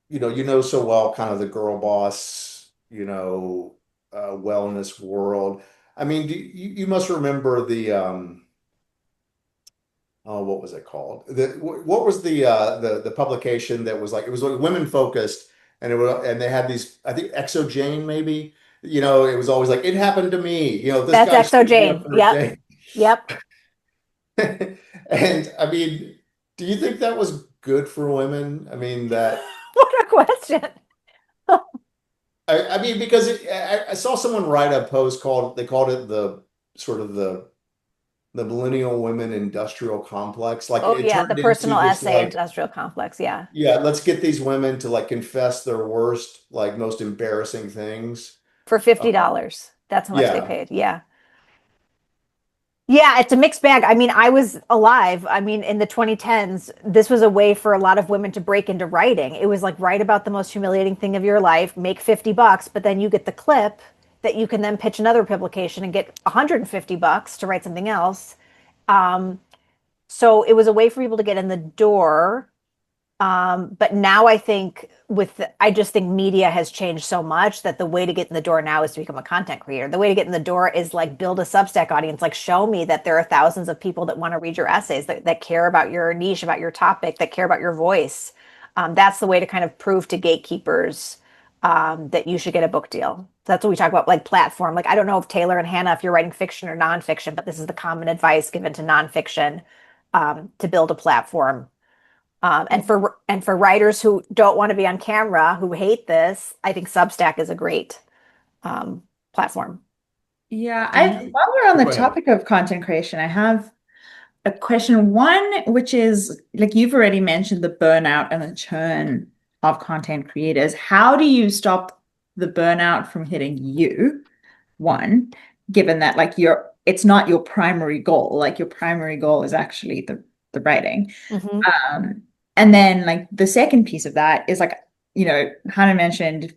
Speaker 1: you know so well kind of the girl boss, you know, wellness world. I mean, you must remember the oh, what was it called? What was the publication that was like it was like women focused and and they had these I think Exo Jane maybe, you know, it was always like it happened to me, you know, this
Speaker 2: that's
Speaker 1: guy
Speaker 2: XO
Speaker 1: stood me up
Speaker 2: Jane.
Speaker 1: for a
Speaker 2: Yep.
Speaker 1: date.
Speaker 2: Yep.
Speaker 1: And I mean, do you think that was good for women? I mean, that
Speaker 2: What a question.
Speaker 1: I mean, because I saw someone write a post called they called it the sort of the millennial women industrial complex. Like
Speaker 2: Oh
Speaker 1: it
Speaker 2: yeah, the
Speaker 1: turned into
Speaker 2: personal
Speaker 1: this
Speaker 2: essay
Speaker 1: like,
Speaker 2: industrial complex. Yeah.
Speaker 1: yeah, let's get these women to like confess their worst, like most embarrassing things.
Speaker 2: For
Speaker 1: Uh,
Speaker 2: $50. That's how much they
Speaker 1: yeah.
Speaker 2: paid. Yeah. Yeah, it's a mixed bag. I mean, I was alive. I mean, in the 2010s, this was a way for a lot of women to break into writing. It was like write about the most humiliating thing of your life, make $50, but then you get the clip that you can then pitch another publication and get $150 to write something else. Um, so it was a way for people to get in the door. But now I think I just think media has changed so much that the way to get in the door now is to become a content creator. The way to get in the door is like build a Substack audience, like show me that there are thousands of people that want to read your essays, that care about your niche, about your topic, that care about your voice. That's the way to kind of prove to gatekeepers that you should get a book deal. So that's what we talk about, like platform. Like I don't know if Taylor and Hannah, if you're writing fiction or nonfiction, but this is the common advice given to nonfiction to build a platform and for writers who don't want to be on camera, who hate this, I think Substack is a great platform.
Speaker 3: Yeah,
Speaker 1: Do you
Speaker 3: while we're on the
Speaker 1: go ahead?
Speaker 3: topic of content creation, I have a question. One, which is like you've already mentioned the burnout and the churn of content creators. How do you stop the burnout from hitting you? One, given that like it's not your primary goal, like your primary goal is actually the writing.
Speaker 2: Mm-hmm.
Speaker 3: Um, and then like the second piece of that is like, Hannah mentioned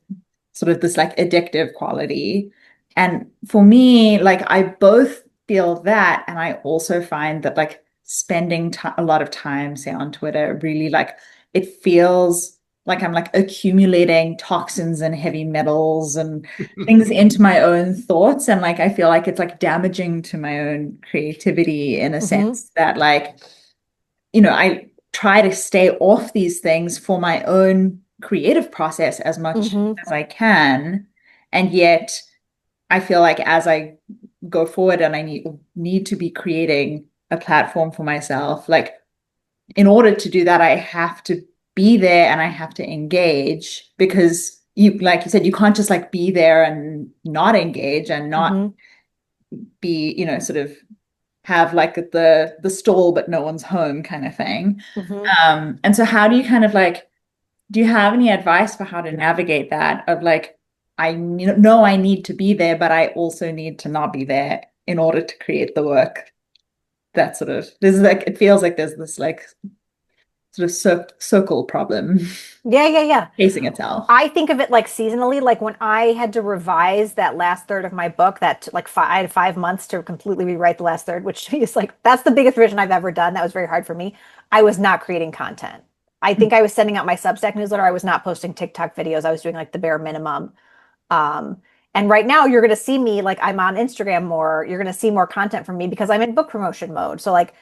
Speaker 3: sort of this like addictive quality. And for me, like I both feel that, and I also find that like spending a lot of time, say on Twitter, really like it feels like I'm like accumulating toxins and heavy metals and things into my own thoughts. And like I feel like it's like damaging to my own creativity in a
Speaker 2: Mm-hmm.
Speaker 3: sense that like, I try to stay off these things for my own creative process as much
Speaker 2: Mm-hmm.
Speaker 3: as I can. And yet I feel like as I go forward and I need to be creating a platform for myself, like in order to do that, I have to be there and I have to engage because you, like you said, you can't just like be there and not engage and not
Speaker 2: Hmm.
Speaker 3: be, sort of have like the stall but no one's home kind of thing.
Speaker 2: Hmm.
Speaker 3: And so how do you kind of like, do you have any advice for how to navigate that of like, know I need to be there, but I also need to not be there in order to create the work that sort of, there's like, it feels like there's this like sort of circle problem
Speaker 2: Yeah, yeah, yeah.
Speaker 3: facing itself.
Speaker 2: I think of it like seasonally, like when I had to revise that last third of my book, that like I had 5 months to completely rewrite the last third, which is like that's the biggest revision I've ever done. That was very hard for me. I was not creating content. I think I was sending out my Substack newsletter. I was not posting TikTok videos. I was doing like the bare minimum. Um, and right now you're going to see me like I'm on Instagram more. You're going to see more content from me because I'm in book promotion mode. So like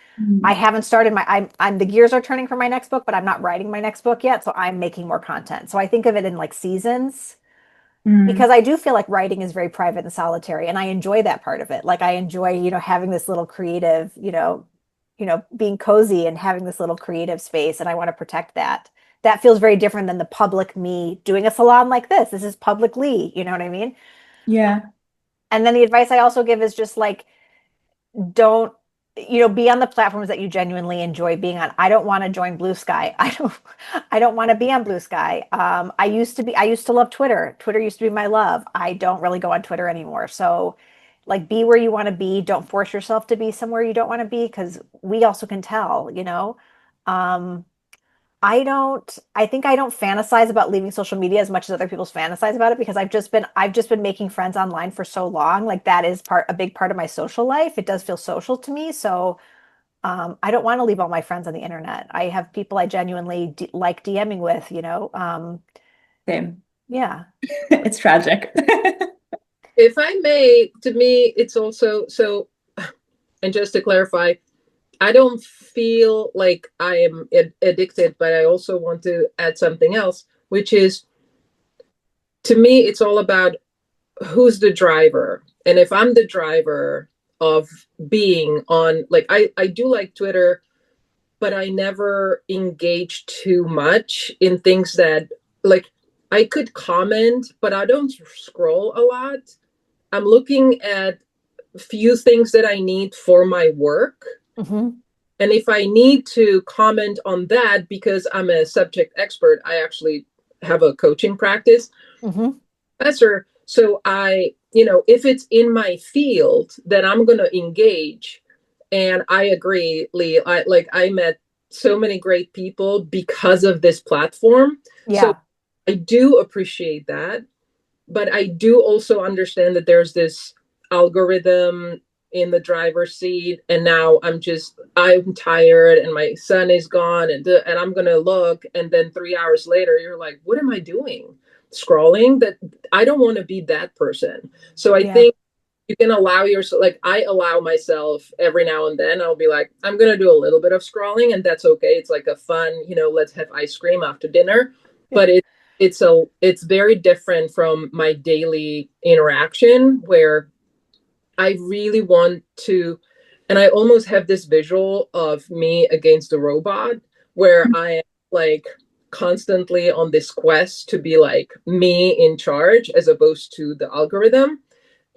Speaker 2: I
Speaker 3: Mm.
Speaker 2: haven't started I'm the gears are turning for my next book, but I'm not writing my next book yet. So I'm making more content. So I think of it in like seasons because
Speaker 3: Mm.
Speaker 2: I do feel like writing is very private and solitary, and I enjoy that part of it. Like I enjoy, having this little creative, being cozy and having this little creative space, and I want to protect that. That feels very different than the public me doing a salon like this. This is publicly, you know what I mean?
Speaker 3: Yeah.
Speaker 2: And then the advice I also give is just like don't be on the platforms that you genuinely enjoy being on. I don't want to join Blue Sky. I don't want to be on Blue Sky. I used to love Twitter. Twitter used to be my love. I don't really go on Twitter anymore. So like be where you want to be. Don't force yourself to be somewhere you don't want to be because we also can tell. um I think I don't fantasize about leaving social media as much as other people's fantasize about it because I've just been making friends online for so long. Like that is a big part of my social life. It does feel social to me. So I don't want to leave all my friends on the internet. I have people I genuinely like DMing with.
Speaker 3: Same.
Speaker 2: Yeah.
Speaker 3: It's tragic.
Speaker 4: If I may, to me, it's also so, and just to clarify, I don't feel like I am addicted, but I also want to add something else, which is to me, it's all about who's the driver. And if I'm the driver of being on, like, I do like Twitter, but I never engage too much in things that, like, I could comment, but I don't scroll a lot. I'm looking at few things that I need for my work.
Speaker 2: Hmm.
Speaker 4: And if I need to comment on that because I'm a subject expert, I actually have a coaching practice
Speaker 2: Hmm.
Speaker 4: professor. So if it's in my field, then I'm going to engage. And I agree, Leigh. I met so many great people because of this platform. So
Speaker 2: Yeah.
Speaker 4: I do appreciate that, but I do also understand that there's this algorithm in the driver's seat, and now I'm tired and my son is gone, and I'm gonna look, and then 3 hours later you're like, what am I doing? Scrolling? That I don't want to be that person. So I
Speaker 2: Yeah.
Speaker 4: think you can allow yourself, like I allow myself every now and then, I'll be like, I'm gonna do a little bit of scrolling, and that's okay. It's like a fun, let's have ice cream after dinner.
Speaker 2: Yeah.
Speaker 4: But it's very different from my daily interaction where I really want to, and I almost have this visual of me against the robot where I am like constantly on this quest to be like me in charge as opposed to the algorithm.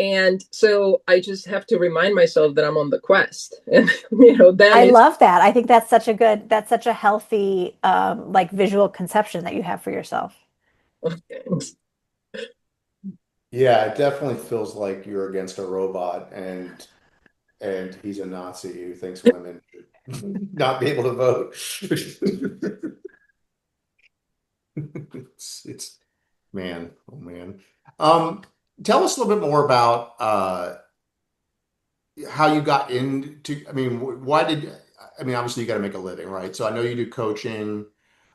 Speaker 4: And so I just have to remind myself that I'm on the quest. And, then
Speaker 2: I
Speaker 4: it's,
Speaker 2: love that. I think that's such a healthy like visual conception that you have for yourself.
Speaker 1: Yeah, it definitely feels like you're against a robot and he's a Nazi who thinks women should not be able to vote. It's man, oh man. Um, Tell us a little bit more about how you got into, I mean, why did, I mean, obviously you got to make a living, right? So I know you do coaching.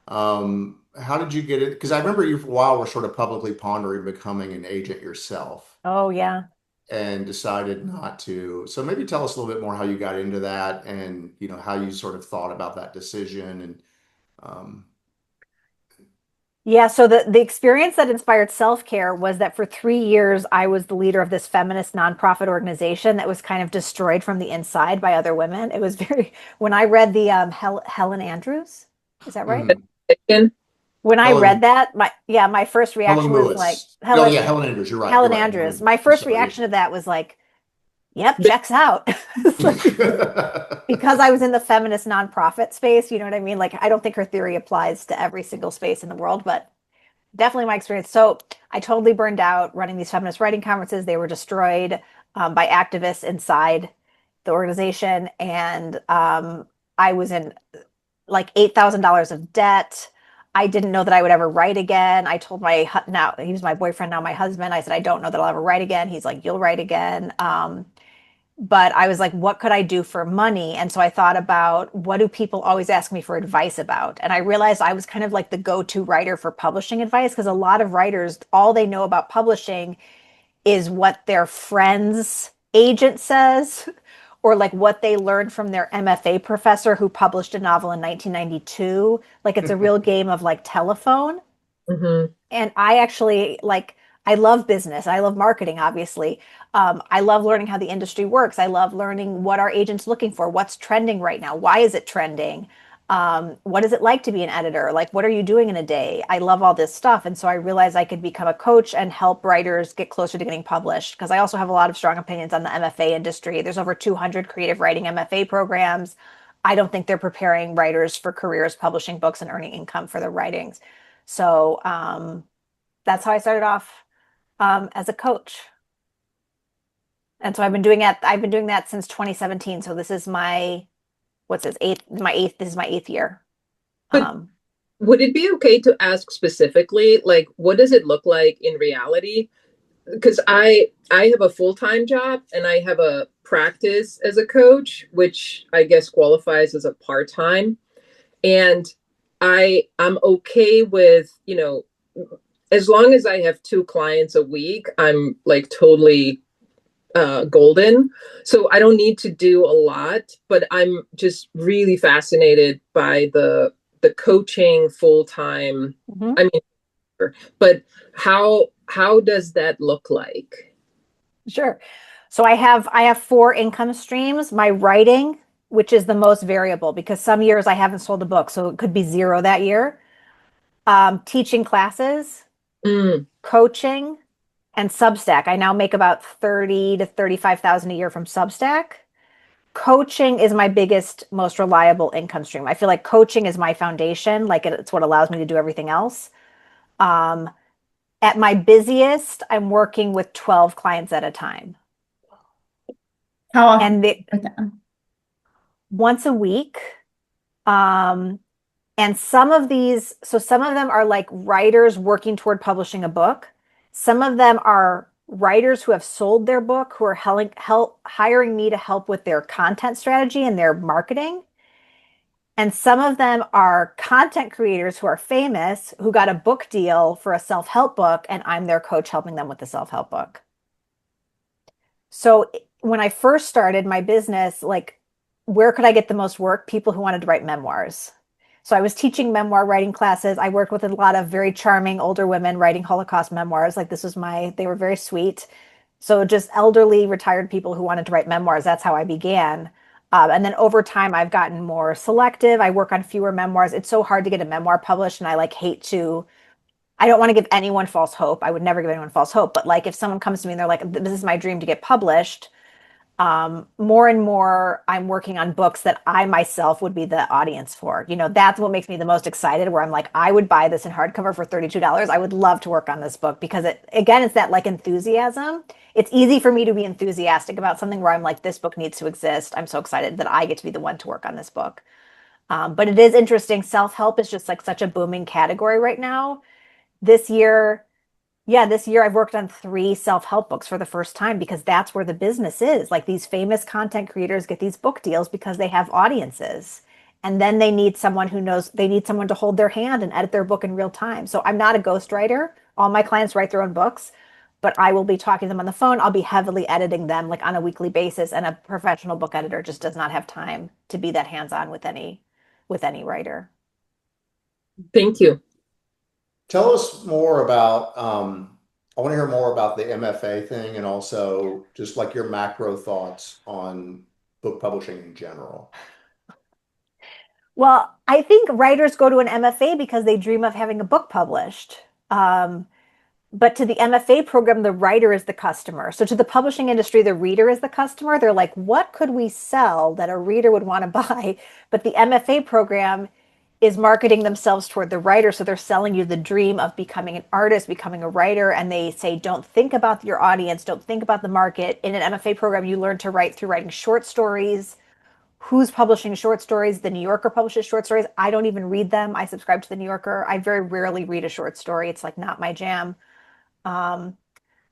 Speaker 1: How did you get it? Because I remember you for a while were sort of publicly pondering becoming an agent yourself
Speaker 2: Oh yeah.
Speaker 1: and decided not to. So maybe tell us a little bit more how you got into that and, how you sort of thought about that decision and, um,
Speaker 2: Yeah, so the experience that inspired self-care was that for 3 years I was the leader of this feminist nonprofit organization that was kind of destroyed from the inside by other women. It was very when I read the Helen Andrews, is that right?
Speaker 1: Mm.
Speaker 4: Again,
Speaker 2: When I read
Speaker 1: Helen
Speaker 2: that, my first
Speaker 1: Helen
Speaker 2: reaction was like
Speaker 1: Lewis. Oh yeah, Helen Andrews. You're right. You're
Speaker 2: Helen
Speaker 1: right.
Speaker 2: Andrews. My
Speaker 1: I'm
Speaker 2: first
Speaker 1: sorry.
Speaker 2: reaction to that was like, yep, checks out. It's like, because I was in the feminist nonprofit space, you know what I mean? Like I don't think her theory applies to every single space in the world, but definitely my experience. So I totally burned out running these feminist writing conferences. They were destroyed by activists inside the organization. And I was in like $8,000 of debt. I didn't know that I would ever write again. I told now he was my boyfriend, now my husband. I said, I don't know that I'll ever write again. He's like, you'll write again. But I was like, what could I do for money? And so I thought about what do people always ask me for advice about? And I realized I was kind of like the go-to writer for publishing advice because a lot of writers, all they know about publishing is what their friend's agent says or like what they learned from their MFA professor who published a novel in 1992. Like it's a real game of like telephone.
Speaker 4: hmm
Speaker 2: And I actually like, I love business. I love marketing, obviously. I love learning how the industry works. I love learning what our agents looking for, what's trending right now, why is it trending? What is it like to be an editor? Like, what are you doing in a day? I love all this stuff. And so I realized I could become a coach and help writers get closer to getting published because I also have a lot of strong opinions on the MFA industry. There's over 200 creative writing MFA programs. I don't think they're preparing writers for careers publishing books and earning income for their writings. So that's how I started off as a coach. And so I've been doing that since 2017. So this is what's this, this is my eighth year.
Speaker 4: but
Speaker 2: Um,
Speaker 4: would it be okay to ask specifically, like, what does it look like in reality? Because I have a full-time job and I have a practice as a coach, which I guess qualifies as a part-time. And I'm okay with, as long as I have two clients a week, I'm like totally golden. So I don't need to do a lot, but I'm just really fascinated by the coaching full time.
Speaker 2: mhm.
Speaker 4: I mean, but how does that look like?
Speaker 2: Sure. So I have four income streams. My writing, which is the most variable because some years I haven't sold a book, so it could be zero that year. Teaching classes,
Speaker 4: Mm,
Speaker 2: coaching, and Substack. I now make about 30 to 35,000 a year from Substack. Coaching is my biggest, most reliable income stream. I feel like coaching is my foundation, like it's what allows me to do everything else. Um, at my busiest, I'm working with 12 clients at a time.
Speaker 3: How often?
Speaker 2: And
Speaker 3: Okay.
Speaker 2: once a week. Um, and some of them are like writers working toward publishing a book. Some of them are writers who have sold their book, who are hiring me to help with their content strategy and their marketing. And some of them are content creators who are famous, who got a book deal for a self-help book, and I'm their coach helping them with the self-help book. So when I first started my business, like where could I get the most work? People who wanted to write memoirs. So I was teaching memoir writing classes. I worked with a lot of very charming older women writing Holocaust memoirs. Like they were very sweet. So just elderly retired people who wanted to write memoirs. That's how I began. And then over time, I've gotten more selective. I work on fewer memoirs. It's so hard to get a memoir published, and I like hate to I don't want to give anyone false hope. I would never give anyone false hope. But like if someone comes to me and they're like, this is my dream to get published, more and more I'm working on books that I myself would be the audience for. That's what makes me the most excited, where I'm like, I would buy this in hardcover for $32. I would love to work on this book because it's that like enthusiasm. It's easy for me to be enthusiastic about something where I'm like, this book needs to exist. I'm so excited that I get to be the one to work on this book. But it is interesting. Self-help is just like such a booming category right now this year. Yeah, this year I've worked on three self-help books for the first time because that's where the business is. Like these famous content creators get these book deals because they have audiences. And then they need someone to hold their hand and edit their book in real time. So I'm not a ghostwriter. All my clients write their own books, but I will be talking to them on the phone. I'll be heavily editing them like on a weekly basis. And a professional book editor just does not have time to be that hands-on with any writer.
Speaker 4: thank you.
Speaker 1: Tell us more about, I want to hear more about the MFA thing and also just like your macro thoughts on book publishing in general.
Speaker 2: Well, I think writers go to an MFA because they dream of having a book published. Um, but to the MFA program, the writer is the customer. So to the publishing industry, the reader is the customer. They're like, what could we sell that a reader would want to buy? But the MFA program is marketing themselves toward the writer. So they're selling you the dream of becoming an artist, becoming a writer. And they say, don't think about your audience, don't think about the market. In an MFA program, you learn to write through writing short stories. Who's publishing short stories? The New Yorker publishes short stories. I don't even read them. I subscribe to the New Yorker. I very rarely read a short story. It's like not my jam. Um,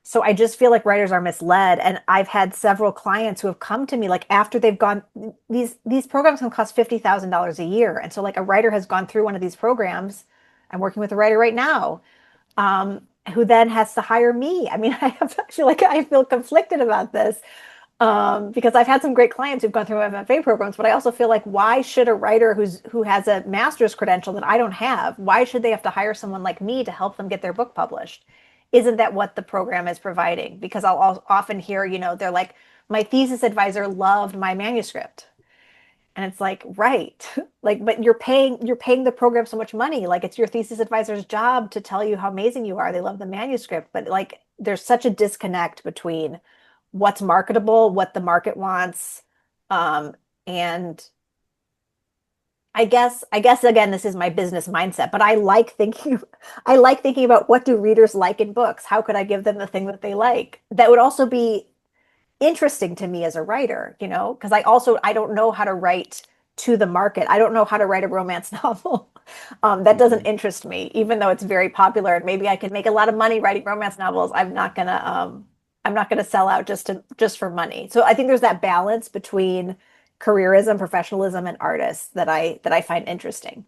Speaker 2: so I just feel like writers are misled. And I've had several clients who have come to me like after they've gone, these programs can cost $50,000 a year. And so like a writer has gone through one of these programs. I'm working with a writer right now, who then has to hire me. I mean, I feel like I feel conflicted about this, because I've had some great clients who've gone through MFA programs, but I also feel like why should a writer who has a master's credential that I don't have, why should they have to hire someone like me to help them get their book published? Isn't that what the program is providing? Because I'll often hear, they're like, my thesis advisor loved my manuscript. And it's like, right. Like, but you're paying the program so much money. Like it's your thesis advisor's job to tell you how amazing you are. They love the manuscript, but like there's such a disconnect between what's marketable, what the market wants. And I guess again, this is my business mindset, but I like thinking about what do readers like in books? How could I give them the thing that they like? That would also be interesting to me as a writer, because I don't know how to write to the market. I don't know how to write a romance novel. That doesn't
Speaker 1: Mhm.
Speaker 2: interest me, even though it's very popular and maybe I could make a lot of money writing romance novels. I'm not gonna sell out just for money. So I think there's that balance between careerism, professionalism, and artists that I find interesting.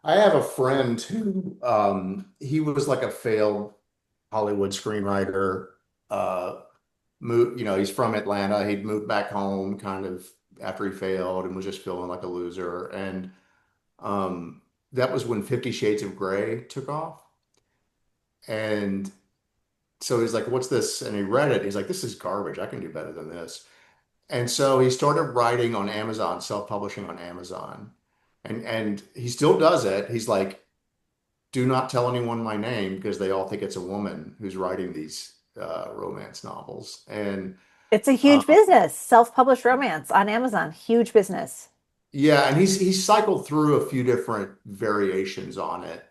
Speaker 1: I have a friend who, he was like a failed Hollywood screenwriter. Moved, he's from Atlanta. He'd moved back home kind of after he failed and was just feeling like a loser. And that was when 50 Shades of Grey took off. And so he's like, what's this? And he read it. He's like, this is garbage. I can do better than this. And so he started writing on Amazon, self-publishing on Amazon. And he still does it. He's like, do not tell anyone my name because they all think it's a woman who's writing these romance novels. And
Speaker 2: It's a
Speaker 1: uh,
Speaker 2: huge business. Self-published romance on Amazon, huge business.
Speaker 1: yeah, and he's cycled through a few different variations on it.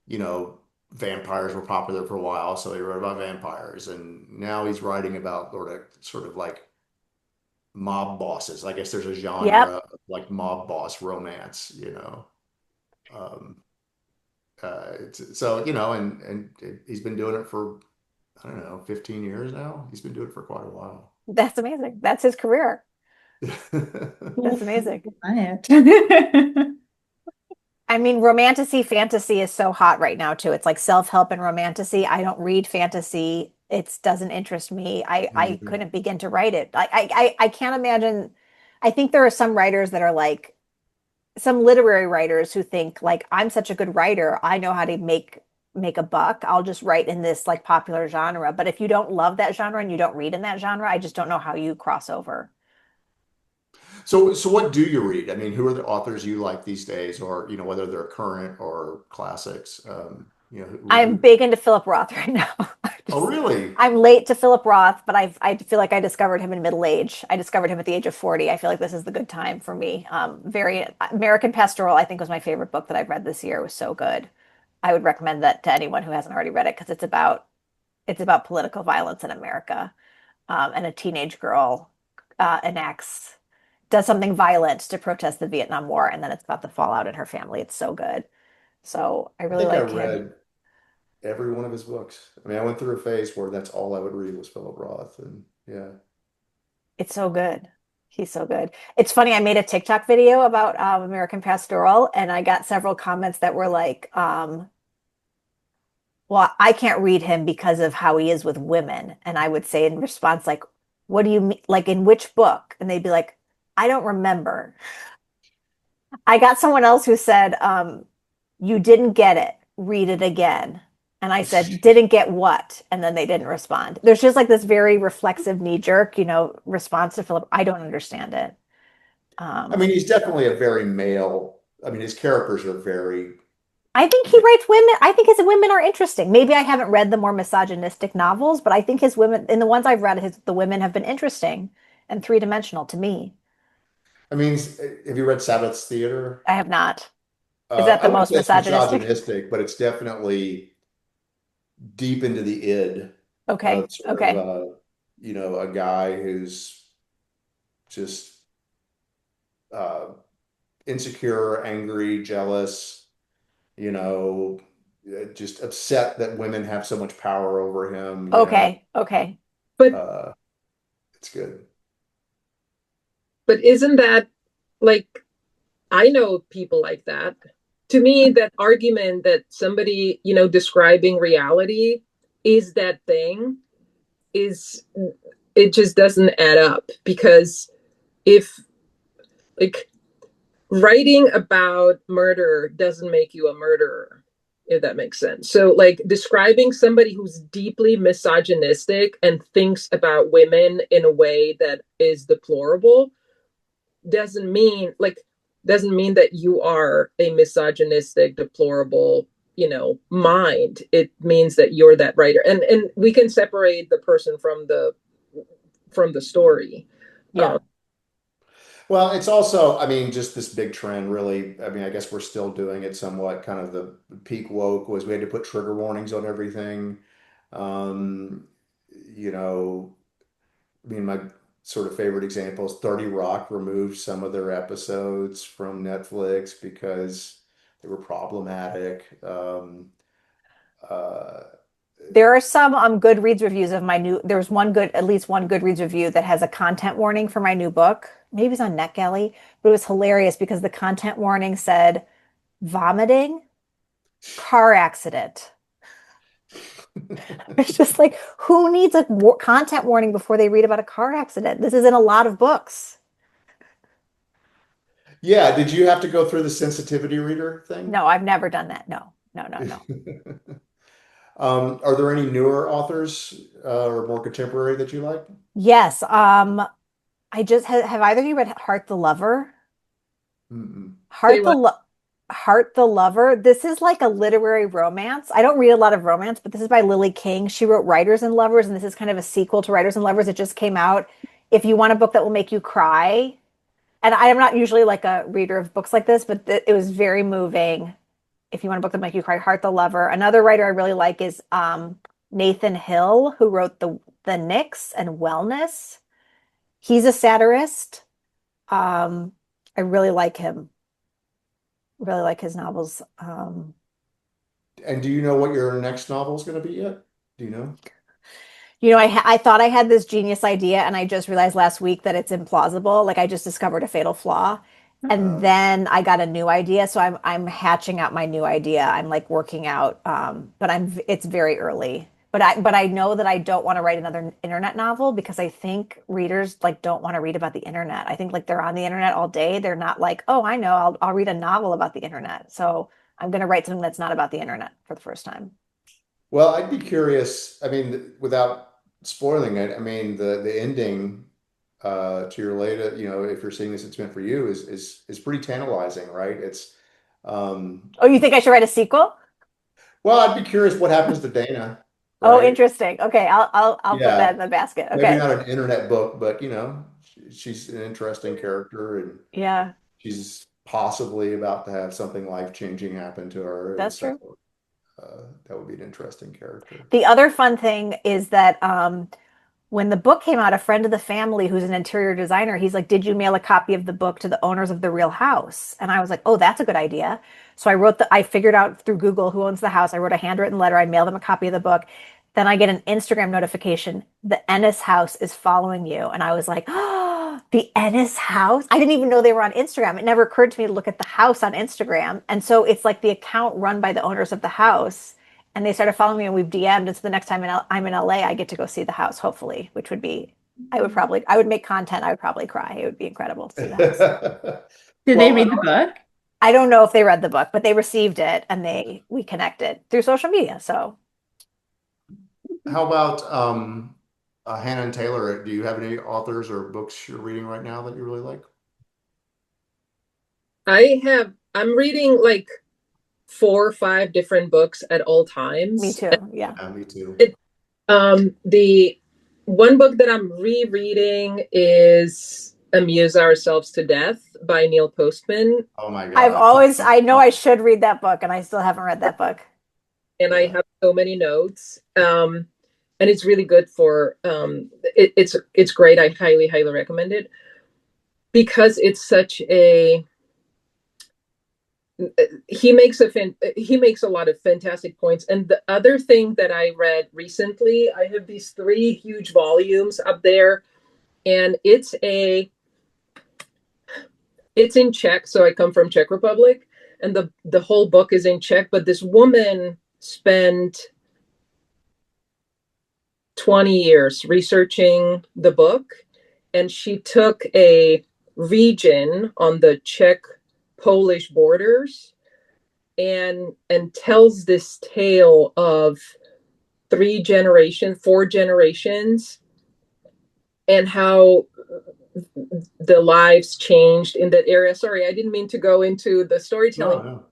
Speaker 1: You know, vampires were popular for a while, so he wrote about vampires, and now he's writing about sort of like mob bosses. I guess there's a genre
Speaker 2: Yep.
Speaker 1: of like mob boss romance, you know. Um, so and he's been doing it for I don't know 15 years now. He's been doing it for quite a while.
Speaker 2: That's amazing. That's his career. That's amazing.
Speaker 3: Buy it.
Speaker 2: I mean, romantasy fantasy is so hot right now too. It's like self-help and romantasy. I don't read fantasy. It doesn't interest me. I
Speaker 1: Mhm.
Speaker 2: couldn't begin to write it. I can't imagine. I think there are some writers that are like some literary writers who think like I'm such a good writer. I know how to make a buck. I'll just write in this like popular genre. But if you don't love that genre and you don't read in that genre, I just don't know how you cross over.
Speaker 1: So what do you read? I mean, who are the authors you like these days, or whether they're current or classics?
Speaker 2: I'm big into Philip Roth right now.
Speaker 1: Oh, really?
Speaker 2: I'm late to Philip Roth, but I feel like I discovered him in middle age. I discovered him at the age of 40. I feel like this is the good time for me. Very American Pastoral, I think, was my favorite book that I've read this year. It was so good. I would recommend that to anyone who hasn't already read it because it's about political violence in America, and a teenage girl does something violent to protest the Vietnam War, and then it's about the fallout in her family. It's so good. So I
Speaker 1: I
Speaker 2: really
Speaker 1: think I
Speaker 2: like him.
Speaker 1: read every one of his books. I mean, I went through a phase where that's all I would read was Philip Roth, and yeah.
Speaker 2: It's so good. He's so good. It's funny, I made a TikTok video about American Pastoral, and I got several comments that were like, well, I can't read him because of how he is with women. And I would say in response, like, what do you mean? Like, in which book? And they'd be like, I don't remember. I got someone else who said, you didn't get it. Read it again. And I said, didn't get what? And then they didn't respond. There's just like this very reflexive knee jerk, response to Philip. I don't understand it.
Speaker 1: I
Speaker 2: Um,
Speaker 1: mean, he's definitely a very male. I mean, his characters are very
Speaker 2: I think he writes women. I think his women are interesting. Maybe I haven't read the more misogynistic novels, but I think his women, in the ones I've read, the women have been interesting and three-dimensional to me.
Speaker 1: I mean, have you read Sabbath's Theater?
Speaker 2: I have not. Is that
Speaker 1: I
Speaker 2: the
Speaker 1: wouldn't
Speaker 2: most
Speaker 1: say it's
Speaker 2: misogynistic?
Speaker 1: misogynistic, but it's definitely deep into the id
Speaker 2: Okay.
Speaker 1: of sort of
Speaker 2: Okay.
Speaker 1: a guy who's just uh, insecure, angry, jealous, you know, just upset that women have so much power over him.
Speaker 2: Okay. Okay.
Speaker 4: But
Speaker 1: Uh, it's good.
Speaker 4: but isn't that like I know people like that. To me, that argument that somebody, describing reality is that thing is it just doesn't add up because if like writing about murder doesn't make you a murderer, if that makes sense. So like describing somebody who's deeply misogynistic and thinks about women in a way that is deplorable doesn't mean like doesn't mean that you are a misogynistic deplorable mind. It means that you're that writer, and we can separate the person from the story.
Speaker 2: Yeah.
Speaker 1: Well, it's also, I mean, just this big trend, really. I mean, I guess we're still doing it somewhat. Kind of the peak woke was we had to put trigger warnings on everything. Um, you know, I mean, my sort of favorite example is 30 Rock removed some of their episodes from Netflix because they were problematic. Uh,
Speaker 2: There are some Goodreads reviews of my new. There's at least one Goodreads review that has a content warning for my new book. Maybe it's on NetGalley, but it was hilarious because the content warning said vomiting, car accident. It's just like, who needs a content warning before they read about a car accident? This is in a lot of books.
Speaker 1: yeah, did you have to go through the sensitivity reader thing?
Speaker 2: No, I've never done that. No, no, no, no.
Speaker 1: Are there any newer authors or more contemporary that you like?
Speaker 2: Yes. I just have either of you read Heart the Lover?
Speaker 1: Mm-mm.
Speaker 4: Say
Speaker 2: Heart the
Speaker 4: what?
Speaker 2: Lo Heart the Lover. This is like a literary romance. I don't read a lot of romance, but this is by Lily King. She wrote Writers and Lovers, and this is kind of a sequel to Writers and Lovers. It just came out. If you want a book that will make you cry, and I am not usually like a reader of books like this, but it was very moving. If you want a book that make you cry, Heart the Lover. Another writer I really like is Nathan Hill, who wrote the Nix and Wellness. He's a satirist. Um, I really like him. Really like his novels.
Speaker 1: And do you know what your next novel is going to be yet? Do you know?
Speaker 2: I thought I had this genius idea, and I just realized last week that it's implausible. Like I just discovered a fatal flaw, and
Speaker 1: Uh,
Speaker 2: then I got a new idea. So I'm hatching out my new idea. I'm like working out, but it's very early. But I know that I don't want to write another internet novel because I think readers like don't want to read about the internet. I think like they're on the internet all day. They're not like, oh, I know, I'll read a novel about the internet. So I'm going to write something that's not about the internet for the first time.
Speaker 1: well, I'd be curious. I mean, without spoiling it, I mean the ending to your latest, if you're seeing this, it's meant for you is pretty tantalizing, right? It's um,
Speaker 2: Oh, you think I should write a sequel?
Speaker 1: well, I'd be curious what happens to Dana,
Speaker 2: Oh,
Speaker 1: right?
Speaker 2: interesting. Okay, I'll put that
Speaker 1: Yeah,
Speaker 2: in the basket.
Speaker 1: maybe
Speaker 2: Okay.
Speaker 1: not an internet book, but she's an interesting character and
Speaker 2: Yeah,
Speaker 1: she's possibly about to have something life-changing happen to her, and
Speaker 2: that's
Speaker 1: so
Speaker 2: true.
Speaker 1: that would be an interesting character.
Speaker 2: The other fun thing is that when the book came out, a friend of the family who's an interior designer, he's like, "Did you mail a copy of the book to the owners of the real house?" And I was like, "Oh, that's a good idea." So I figured out through Google who owns the house. I wrote a handwritten letter. I mailed them a copy of the book. Then I get an Instagram notification. The Ennis house is following you. And I was like, oh, the Ennis house? I didn't even know they were on Instagram. It never occurred to me to look at the house on Instagram. And so it's like the account run by the owners of the house, and they started following me and we've DM'd. And so the next time I'm in LA, I get to go see the house, hopefully, which would be, I would make content. I would probably cry. It would be incredible to see the house.
Speaker 3: Did they
Speaker 1: Well,
Speaker 3: read the book?
Speaker 2: I don't know if they read the book, but they received it and we connected through social media. So
Speaker 1: How about Hannah and Taylor? Do you have any authors or books you're reading right now that you really like?
Speaker 4: I'm reading like 4 or 5 different books at all
Speaker 2: me
Speaker 4: times.
Speaker 2: too. Yeah.
Speaker 1: Yeah, me too.
Speaker 4: The one book that I'm rereading is Amuse Ourselves to Death by Neil Postman.
Speaker 1: Oh my God.
Speaker 2: I know I should read that book and I still haven't read that book.
Speaker 4: And I
Speaker 1: Yeah.
Speaker 4: have so many notes. And it's really good for it's great. I highly recommend it because it's such a he makes a lot of fantastic points. And the other thing that I read recently, I have these 3 huge volumes up there, and it's in Czech. So I come from Czech Republic, and the whole book is in Czech. But this woman spent 20 years researching the book, and she took a region on the Czech Polish borders and tells this tale of 4 generations, and how the lives changed in that area. Sorry, I didn't mean to go into the storytelling.
Speaker 1: No,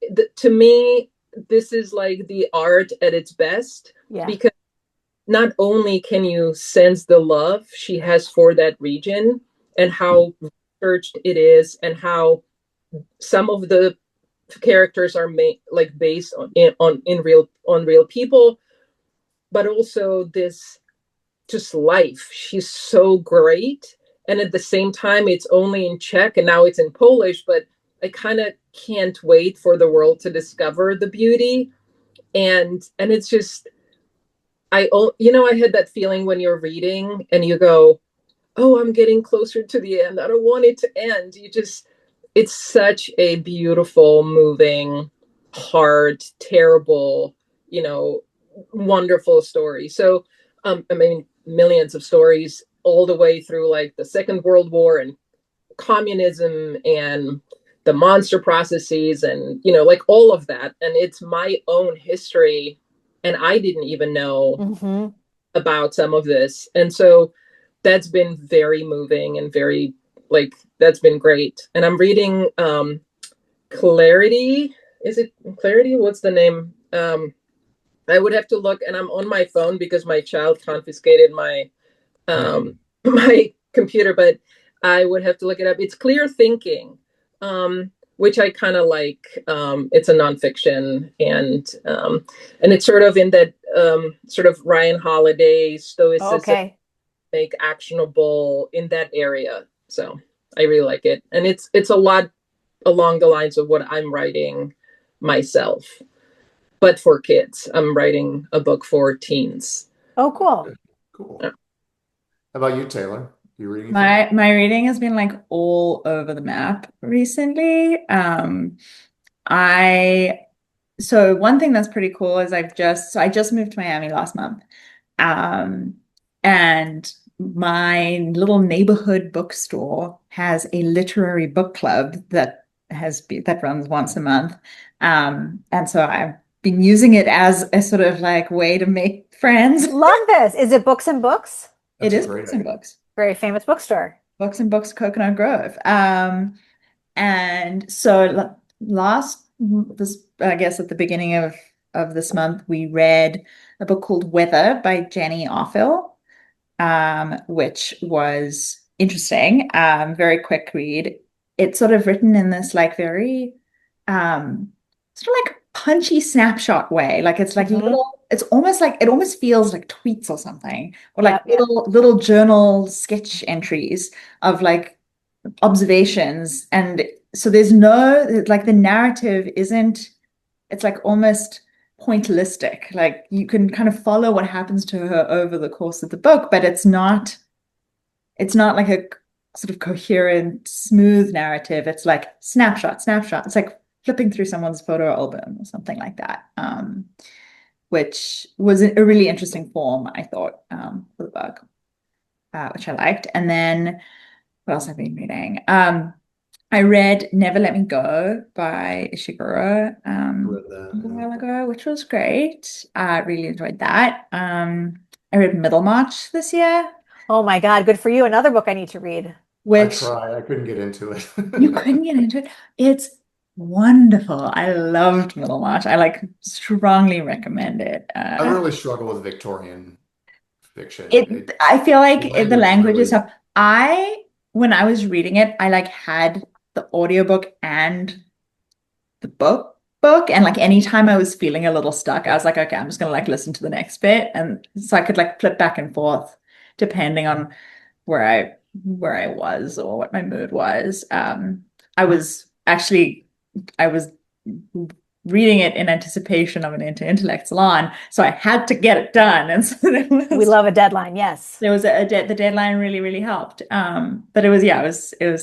Speaker 1: no.
Speaker 4: To me, this is like the art at its best,
Speaker 2: Yeah.
Speaker 4: because not only can you sense the love she has for that region and how researched it is, and how some of the characters are based on real people, but also this just life. She's so great, and at the same time, it's only in Czech and now it's in Polish. But I kind of can't wait for the world to discover the beauty, and it's just I had that feeling when you're reading and you go, oh, I'm getting closer to the end. I don't want it to end. It's such a beautiful, moving, hard, terrible, wonderful story. So, I mean, millions of stories all the way through like the Second World War and communism and the monster processes and, like all of that. And it's my own history. And I didn't even know
Speaker 2: Mm-hmm.
Speaker 4: about some of this. And so that's been very moving and very that's been great. And I'm reading Clarity. Is it Clarity? What's the name? I would have to look, and I'm on my phone because my child confiscated my my computer, but I would have to look it up. It's Clear Thinking, which I kind of like. It's a nonfiction, and it's sort of in that sort of Ryan Holiday stoicism,
Speaker 2: Okay.
Speaker 4: make actionable in that area. So I really like it, and it's a lot along the lines of what I'm writing myself, but for kids. I'm writing a book for teens.
Speaker 2: Oh, cool.
Speaker 1: Cool.
Speaker 4: Yeah.
Speaker 1: How about you, Taylor? You reading anything?
Speaker 3: My reading has been like all over the map recently. I So one thing that's pretty cool is I just moved to Miami last month. Um, and my little neighborhood bookstore has a literary book club that runs once a month. And so I've been using it as a sort of like way to make friends.
Speaker 2: Love this. Is it Books and Books?
Speaker 3: It
Speaker 1: That's a
Speaker 3: is
Speaker 1: great
Speaker 3: Books and
Speaker 1: idea.
Speaker 3: Books.
Speaker 2: Very famous bookstore.
Speaker 3: Books and Books, Coconut Grove. And so last this I guess at the beginning of this month we read a book called Weather by Jenny Arfill, which was interesting. Very quick read. It's sort of written in this like very sort of like punchy snapshot way. Like it's like
Speaker 2: Mm-hmm.
Speaker 3: it's almost like it almost feels like tweets or something, or like
Speaker 2: Yep.
Speaker 3: little journal sketch entries of like observations. And so there's no like the narrative isn't, it's like almost pointillistic. Like you can kind of follow what happens to her over the course of the book, but it's not like a sort of coherent, smooth narrative. It's like snapshot, snapshot. It's like flipping through someone's photo album or something like that. Which was a really interesting form, I thought, for the book, which I liked. And then what else have I been reading? I read Never Let Me Go by Ishiguro
Speaker 1: I read
Speaker 3: a
Speaker 1: that.
Speaker 3: while
Speaker 1: Yeah.
Speaker 3: ago, which was great. I really enjoyed that. I read Middlemarch this year,
Speaker 2: Oh my God, good for you. Another book I need to read.
Speaker 1: I
Speaker 3: which
Speaker 1: tried. I couldn't get into it.
Speaker 3: you couldn't get into it. It's wonderful. I loved Middlemarch. I like strongly recommend it.
Speaker 1: I really struggle with Victorian fiction.
Speaker 3: It I feel
Speaker 1: The
Speaker 3: like the
Speaker 1: language
Speaker 3: language is
Speaker 1: really.
Speaker 3: tough. When I was reading it, I like had the audiobook and the book, and like anytime I was feeling a little stuck, I was like, okay, I'm just gonna like listen to the next bit. And so I could like flip back and forth depending on where I was or what my mood was. I was actually I was reading it in anticipation of an Intellect Salon, so I had to get it done. And so
Speaker 2: We love a deadline. Yes.
Speaker 3: there was the deadline really, really helped. But it was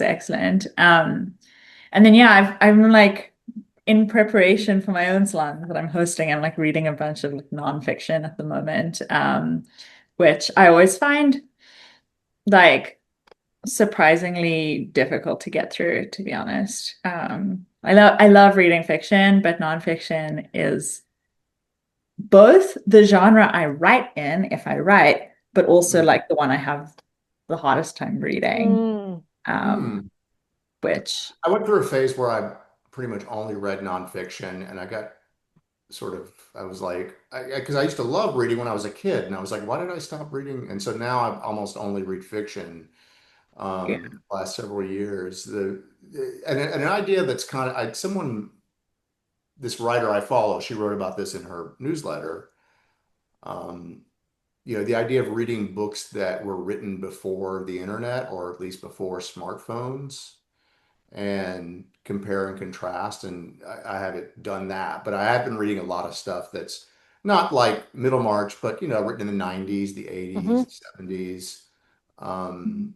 Speaker 3: excellent. And then yeah, I'm like in preparation for my own salon that I'm hosting. I'm like reading a bunch of like nonfiction at the moment, which I always find like surprisingly difficult to get through, to be honest. I love reading fiction, but nonfiction is both the genre I write in, if I write, but also like the one I have the hardest time reading.
Speaker 2: Mm.
Speaker 3: Um,
Speaker 1: Hmm.
Speaker 3: which
Speaker 1: I went through a phase where I pretty much only read nonfiction, and I got sort of, I was like, because I used to love reading when I was a kid, and I was like, why did I stop reading? And so now I almost only read fiction.
Speaker 3: yeah.
Speaker 1: Last several years, and an idea that's kind of, this writer I follow, she wrote about this in her newsletter. Um, the idea of reading books that were written before the internet, or at least before smartphones, and compare and contrast. And I haven't done that, but I have been reading a lot of stuff that's not like Middlemarch, but written in the 90s, the 80s,
Speaker 2: Hmm.
Speaker 1: the 70s. Um,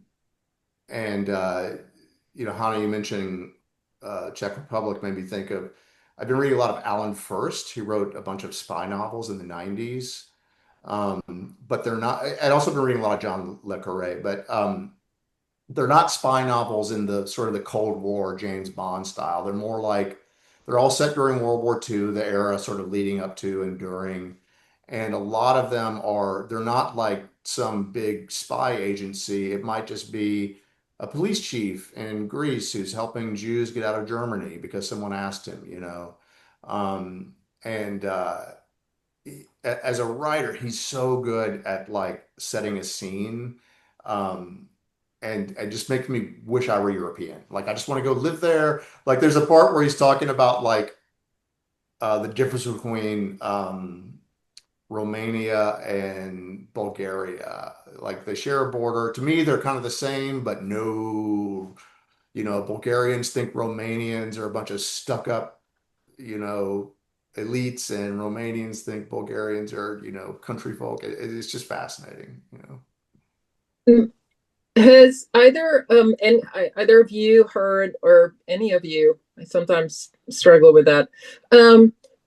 Speaker 1: and Hannah, you mentioning Czech Republic made me think of. I've been reading a lot of Alan First, who wrote a bunch of spy novels in the 90s. But they're not. I'd also been reading a lot of John Le Carre, but they're not spy novels in the sort of the Cold War James Bond style. They're more like they're all set during World War II, the era sort of leading up to and during. And a lot of them they're not like some big spy agency. It might just be a police chief in Greece who's helping Jews get out of Germany because someone asked him. Um, and as a writer, he's so good at like setting a scene. Um, and just makes me wish I were European. Like I just want to go live there. Like there's a part where he's talking about like the difference between Romania and Bulgaria. Like they share a border. To me, they're kind of the same, but no, Bulgarians think Romanians are a bunch of stuck up, you know, elites, and Romanians think Bulgarians are, country folk. It's just fascinating.
Speaker 4: Has either of you heard, or any of you, I sometimes struggle with that,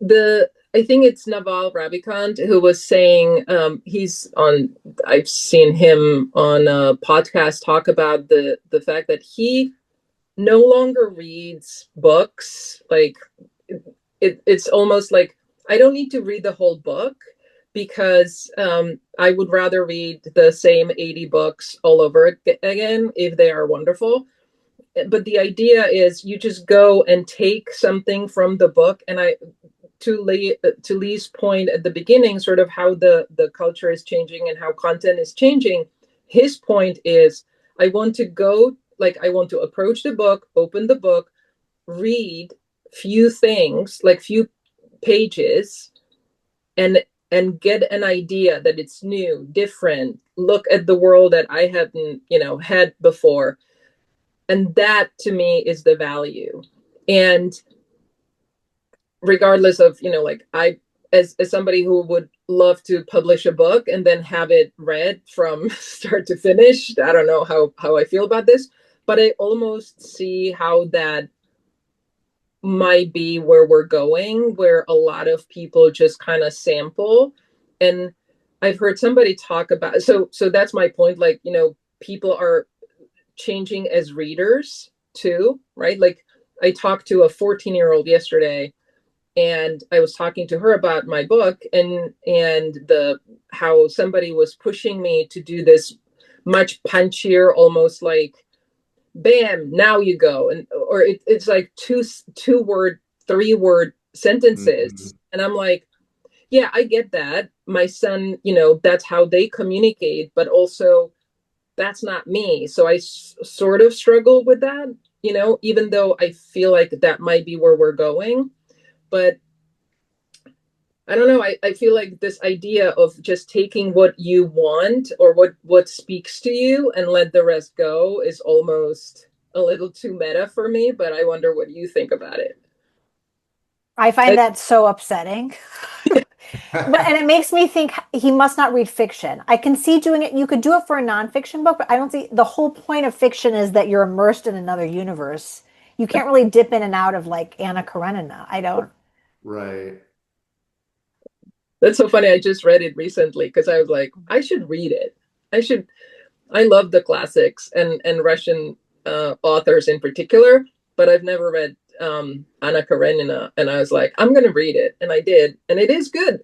Speaker 4: the I think it's Naval Ravikant who was saying, I've seen him on a podcast talk about the fact that he no longer reads books. Like it's almost like I don't need to read the whole book, because I would rather read the same 80 books all over again if they are wonderful. But the idea is you just go and take something from the book. And to Leigh's point at the beginning, sort of how the culture is changing and how content is changing. His point is, I want to approach the book, open the book, read few things, like few pages, and get an idea that it's new, different, look at the world that I hadn't had before. And that to me is the value. And regardless of, like, I as somebody who would love to publish a book and then have it read from start to finish, I don't know how I feel about this, but I almost see how that might be where we're going, where a lot of people just kind of sample. And I've heard somebody talk about, so that's my point, like, people are changing as readers, too, right? Like I talked to a 14-year-old yesterday, and I was talking to her about my book, and the how somebody was pushing me to do this much punchier, almost like bam, now you go, and or it's like two word, 3 word
Speaker 1: Mhm.
Speaker 4: sentences, and I'm like, yeah, I get that. My son, that's how they communicate, but also that's not me. So I sort of struggle with that, even though I feel like that might be where we're going. But I don't know. I feel like this idea of just taking what you want or what speaks to you and let the rest go is almost a little too meta for me, but I wonder what you think about it.
Speaker 2: I find
Speaker 4: I,
Speaker 2: that so upsetting. And it makes me think he must not read fiction. I can see doing it. You could do it for a nonfiction book, but I don't see the whole point of fiction is that you're immersed in another universe. You can't really dip in and out of like Anna Karenina. I don't.
Speaker 1: Right.
Speaker 4: that's so funny. I just read it recently because I was like, I should read it. I should. I love the classics and Russian authors in particular, but I've never read Anna Karenina, and I was like, I'm going to read it, and I did, and it is good.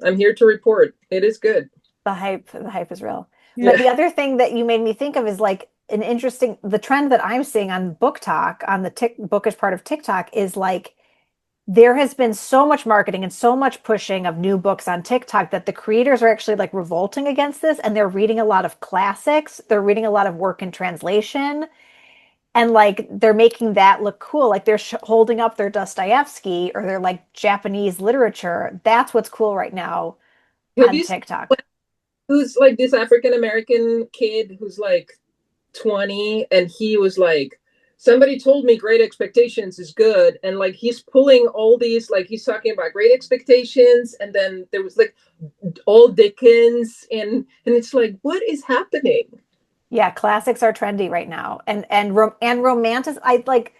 Speaker 4: I'm here to report it is good.
Speaker 2: The hype is real. But
Speaker 4: Yeah.
Speaker 2: the other thing that you made me think of is like an interesting the trend that I'm seeing on Book Talk on the bookish part of TikTok is like there has been so much marketing and so much pushing of new books on TikTok that the creators are actually like revolting against this and they're reading a lot of classics. They're reading a lot of work in translation and like they're making that look cool. Like they're holding up their Dostoevsky or their like Japanese literature. That's what's cool right now
Speaker 4: Have
Speaker 2: on
Speaker 4: you seen
Speaker 2: TikTok.
Speaker 4: who's like this African American kid who's like 20, and he was like, somebody told me Great Expectations is good, and like he's pulling all these, like he's talking about Great Expectations, and then there was like all Dickens, and it's like, what is happening?
Speaker 2: Yeah, classics are trendy right now. And romantic I like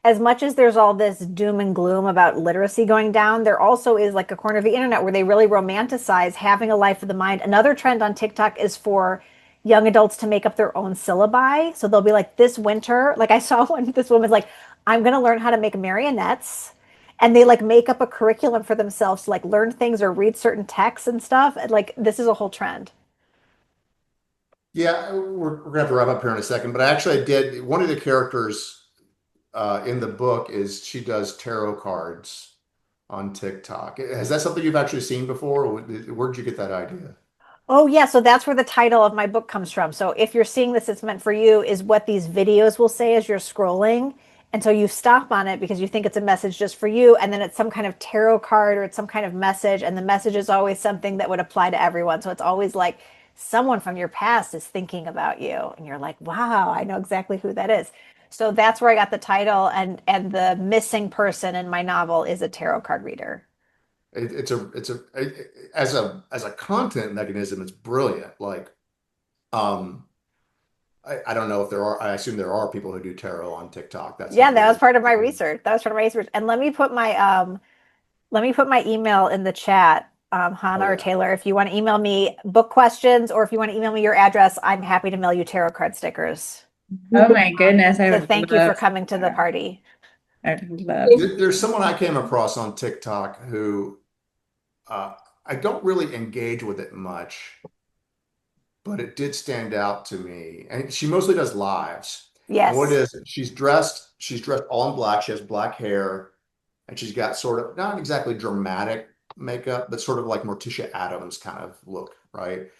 Speaker 2: as much as there's all this doom and gloom about literacy going down, there also is like a corner of the internet where they really romanticize having a life of the mind. Another trend on TikTok is for young adults to make up their own syllabi. So they'll be like this winter, like I saw one this woman's like I'm going to learn how to make marionettes. And they like make up a curriculum for themselves to like learn things or read certain texts and stuff. And like this is a whole trend.
Speaker 1: Yeah, we're gonna have to wrap up here in a second, but actually I did one of the characters in the book is she does tarot cards on TikTok. Is that something you've actually seen before? Or where'd you get that idea?
Speaker 2: Oh, yeah. So that's where the title of my book comes from. So if you're seeing this, it's meant for you, is what these videos will say as you're scrolling. And so you stop on it because you think it's a message just for you. And then it's some kind of tarot card or it's some kind of message. And the message is always something that would apply to everyone. So it's always like someone from your past is thinking about you. And you're like, wow, I know exactly who that is. So that's where I got the title. And the missing person in my novel is a tarot card reader.
Speaker 1: As a content mechanism, it's brilliant. Like, um, I don't know if there are. I assume there are people who do tarot on TikTok. That's
Speaker 2: Yeah,
Speaker 1: not
Speaker 2: that was
Speaker 1: really.
Speaker 2: part of my research. That was part of my research. And let me put my email in the chat,
Speaker 1: Oh
Speaker 2: Hannah or
Speaker 1: yeah.
Speaker 2: Taylor. If you want to email me book questions or if you want to email me your address, I'm happy to mail you tarot card stickers.
Speaker 3: Oh my goodness, I
Speaker 2: So
Speaker 3: would
Speaker 2: thank you for
Speaker 3: love
Speaker 2: coming to the
Speaker 3: that.
Speaker 2: party.
Speaker 3: I would love to.
Speaker 1: There's someone I came across on TikTok who uh, I don't really engage with it much, but it did stand out to me. And she mostly does lives. And what it
Speaker 2: Yes.
Speaker 1: is, she's dressed all in black. She has black hair, and she's got sort of not exactly dramatic makeup, but sort of like Morticia Adams kind of look, right?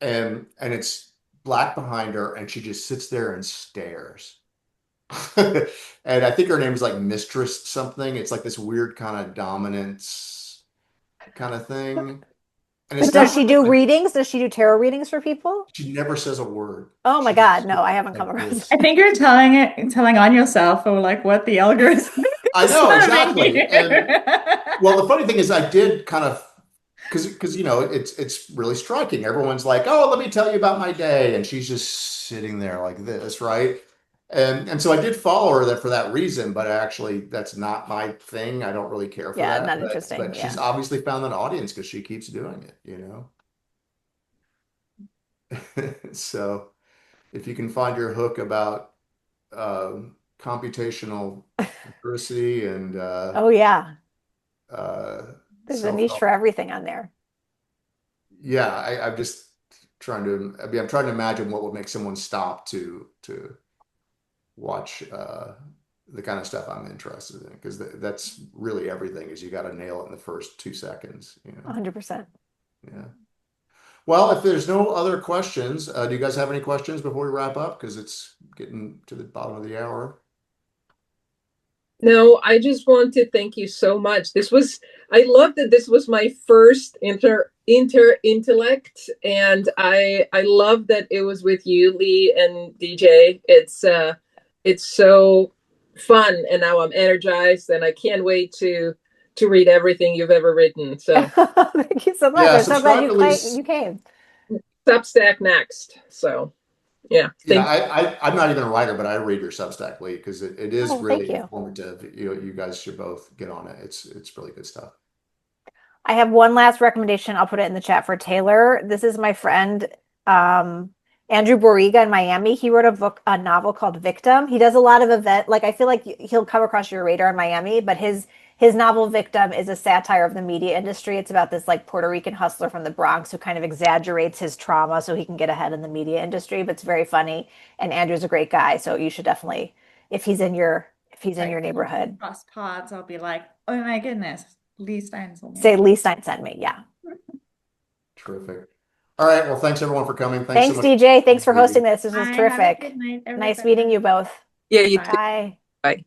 Speaker 1: And it's black behind her, and she just sits there and stares. And I think her name is like Mistress something. It's like this weird kind of dominance kind of thing. And it's
Speaker 2: Does
Speaker 1: not
Speaker 2: she
Speaker 1: really
Speaker 2: do
Speaker 1: like
Speaker 2: readings? Does she do tarot readings for people?
Speaker 1: she never says a word.
Speaker 2: Oh my
Speaker 1: She
Speaker 2: God,
Speaker 1: just
Speaker 2: no,
Speaker 1: sits
Speaker 2: I haven't come
Speaker 1: like
Speaker 2: across
Speaker 1: this.
Speaker 3: I think you're telling on yourself or like what the algorithm
Speaker 1: I
Speaker 3: is
Speaker 1: know
Speaker 3: serving you.
Speaker 1: exactly. And well, the funny thing is, I did kind of because it's really striking. Everyone's like, "Oh, let me tell you about my day," and she's just sitting there like this, right? And so I did follow her that for that reason, but actually that's not my thing. I don't really care for
Speaker 2: Yeah,
Speaker 1: that,
Speaker 2: not
Speaker 1: but
Speaker 2: interesting.
Speaker 1: she's
Speaker 2: Yeah.
Speaker 1: obviously found an audience because she keeps doing it. So if you can find your hook about computational accuracy and
Speaker 2: Oh yeah. There's a niche
Speaker 1: self-help.
Speaker 2: for everything on there.
Speaker 1: Yeah, I'm just I'm trying to imagine what would make someone stop to watch the kind of stuff I'm interested in, because that's really everything is you got to nail it in the first 2 seconds,
Speaker 2: 100%.
Speaker 1: Yeah. Well, if there's no other questions, do you guys have any questions before we wrap up? Because it's getting to the bottom of the hour.
Speaker 4: No, I just want to thank you so much. I love that this was my first intellect, and I love that it was with you, Leigh and DJ. It's so fun, and now I'm energized, and I can't wait to read everything you've ever written. So
Speaker 2: Thank you so much.
Speaker 1: Yeah,
Speaker 2: I'm so glad
Speaker 1: subscribe to
Speaker 2: you
Speaker 1: Lee's.
Speaker 2: came.
Speaker 4: Substack next. So yeah,
Speaker 1: Yeah, I'm not even a writer, but I read your Substack, Lee, because it is
Speaker 2: Oh, thank
Speaker 1: really
Speaker 2: you.
Speaker 1: informative. You guys should both get on it. It's really good stuff.
Speaker 2: I have one last recommendation. I'll put it in the chat for Taylor. This is my friend Andrew Borrega in Miami. He wrote a novel called Victim. He does a lot of I feel like he'll come across your radar in Miami, but his novel Victim is a satire of the media industry. It's about this like Puerto Rican hustler from the Bronx who kind of exaggerates his trauma so he can get ahead in the media industry, but it's very funny. And Andrew's a great guy, so you should definitely, if he's in
Speaker 3: Like,
Speaker 2: your neighborhood,
Speaker 3: cross paths, I'll be like, oh my goodness, Leigh Stein told me
Speaker 2: say
Speaker 3: about
Speaker 2: Leigh Stein sent me. Yeah.
Speaker 1: Terrific. All right. Well, thanks everyone for coming. Thanks so
Speaker 2: Thanks,
Speaker 1: much,
Speaker 2: DJ. Thanks for hosting
Speaker 1: Lee.
Speaker 2: this. This was
Speaker 3: Bye. Have a good
Speaker 2: terrific.
Speaker 3: night,
Speaker 2: Nice
Speaker 3: everybody.
Speaker 2: meeting you both.
Speaker 4: yeah, you too.
Speaker 3: Bye.
Speaker 2: Bye.
Speaker 4: Bye.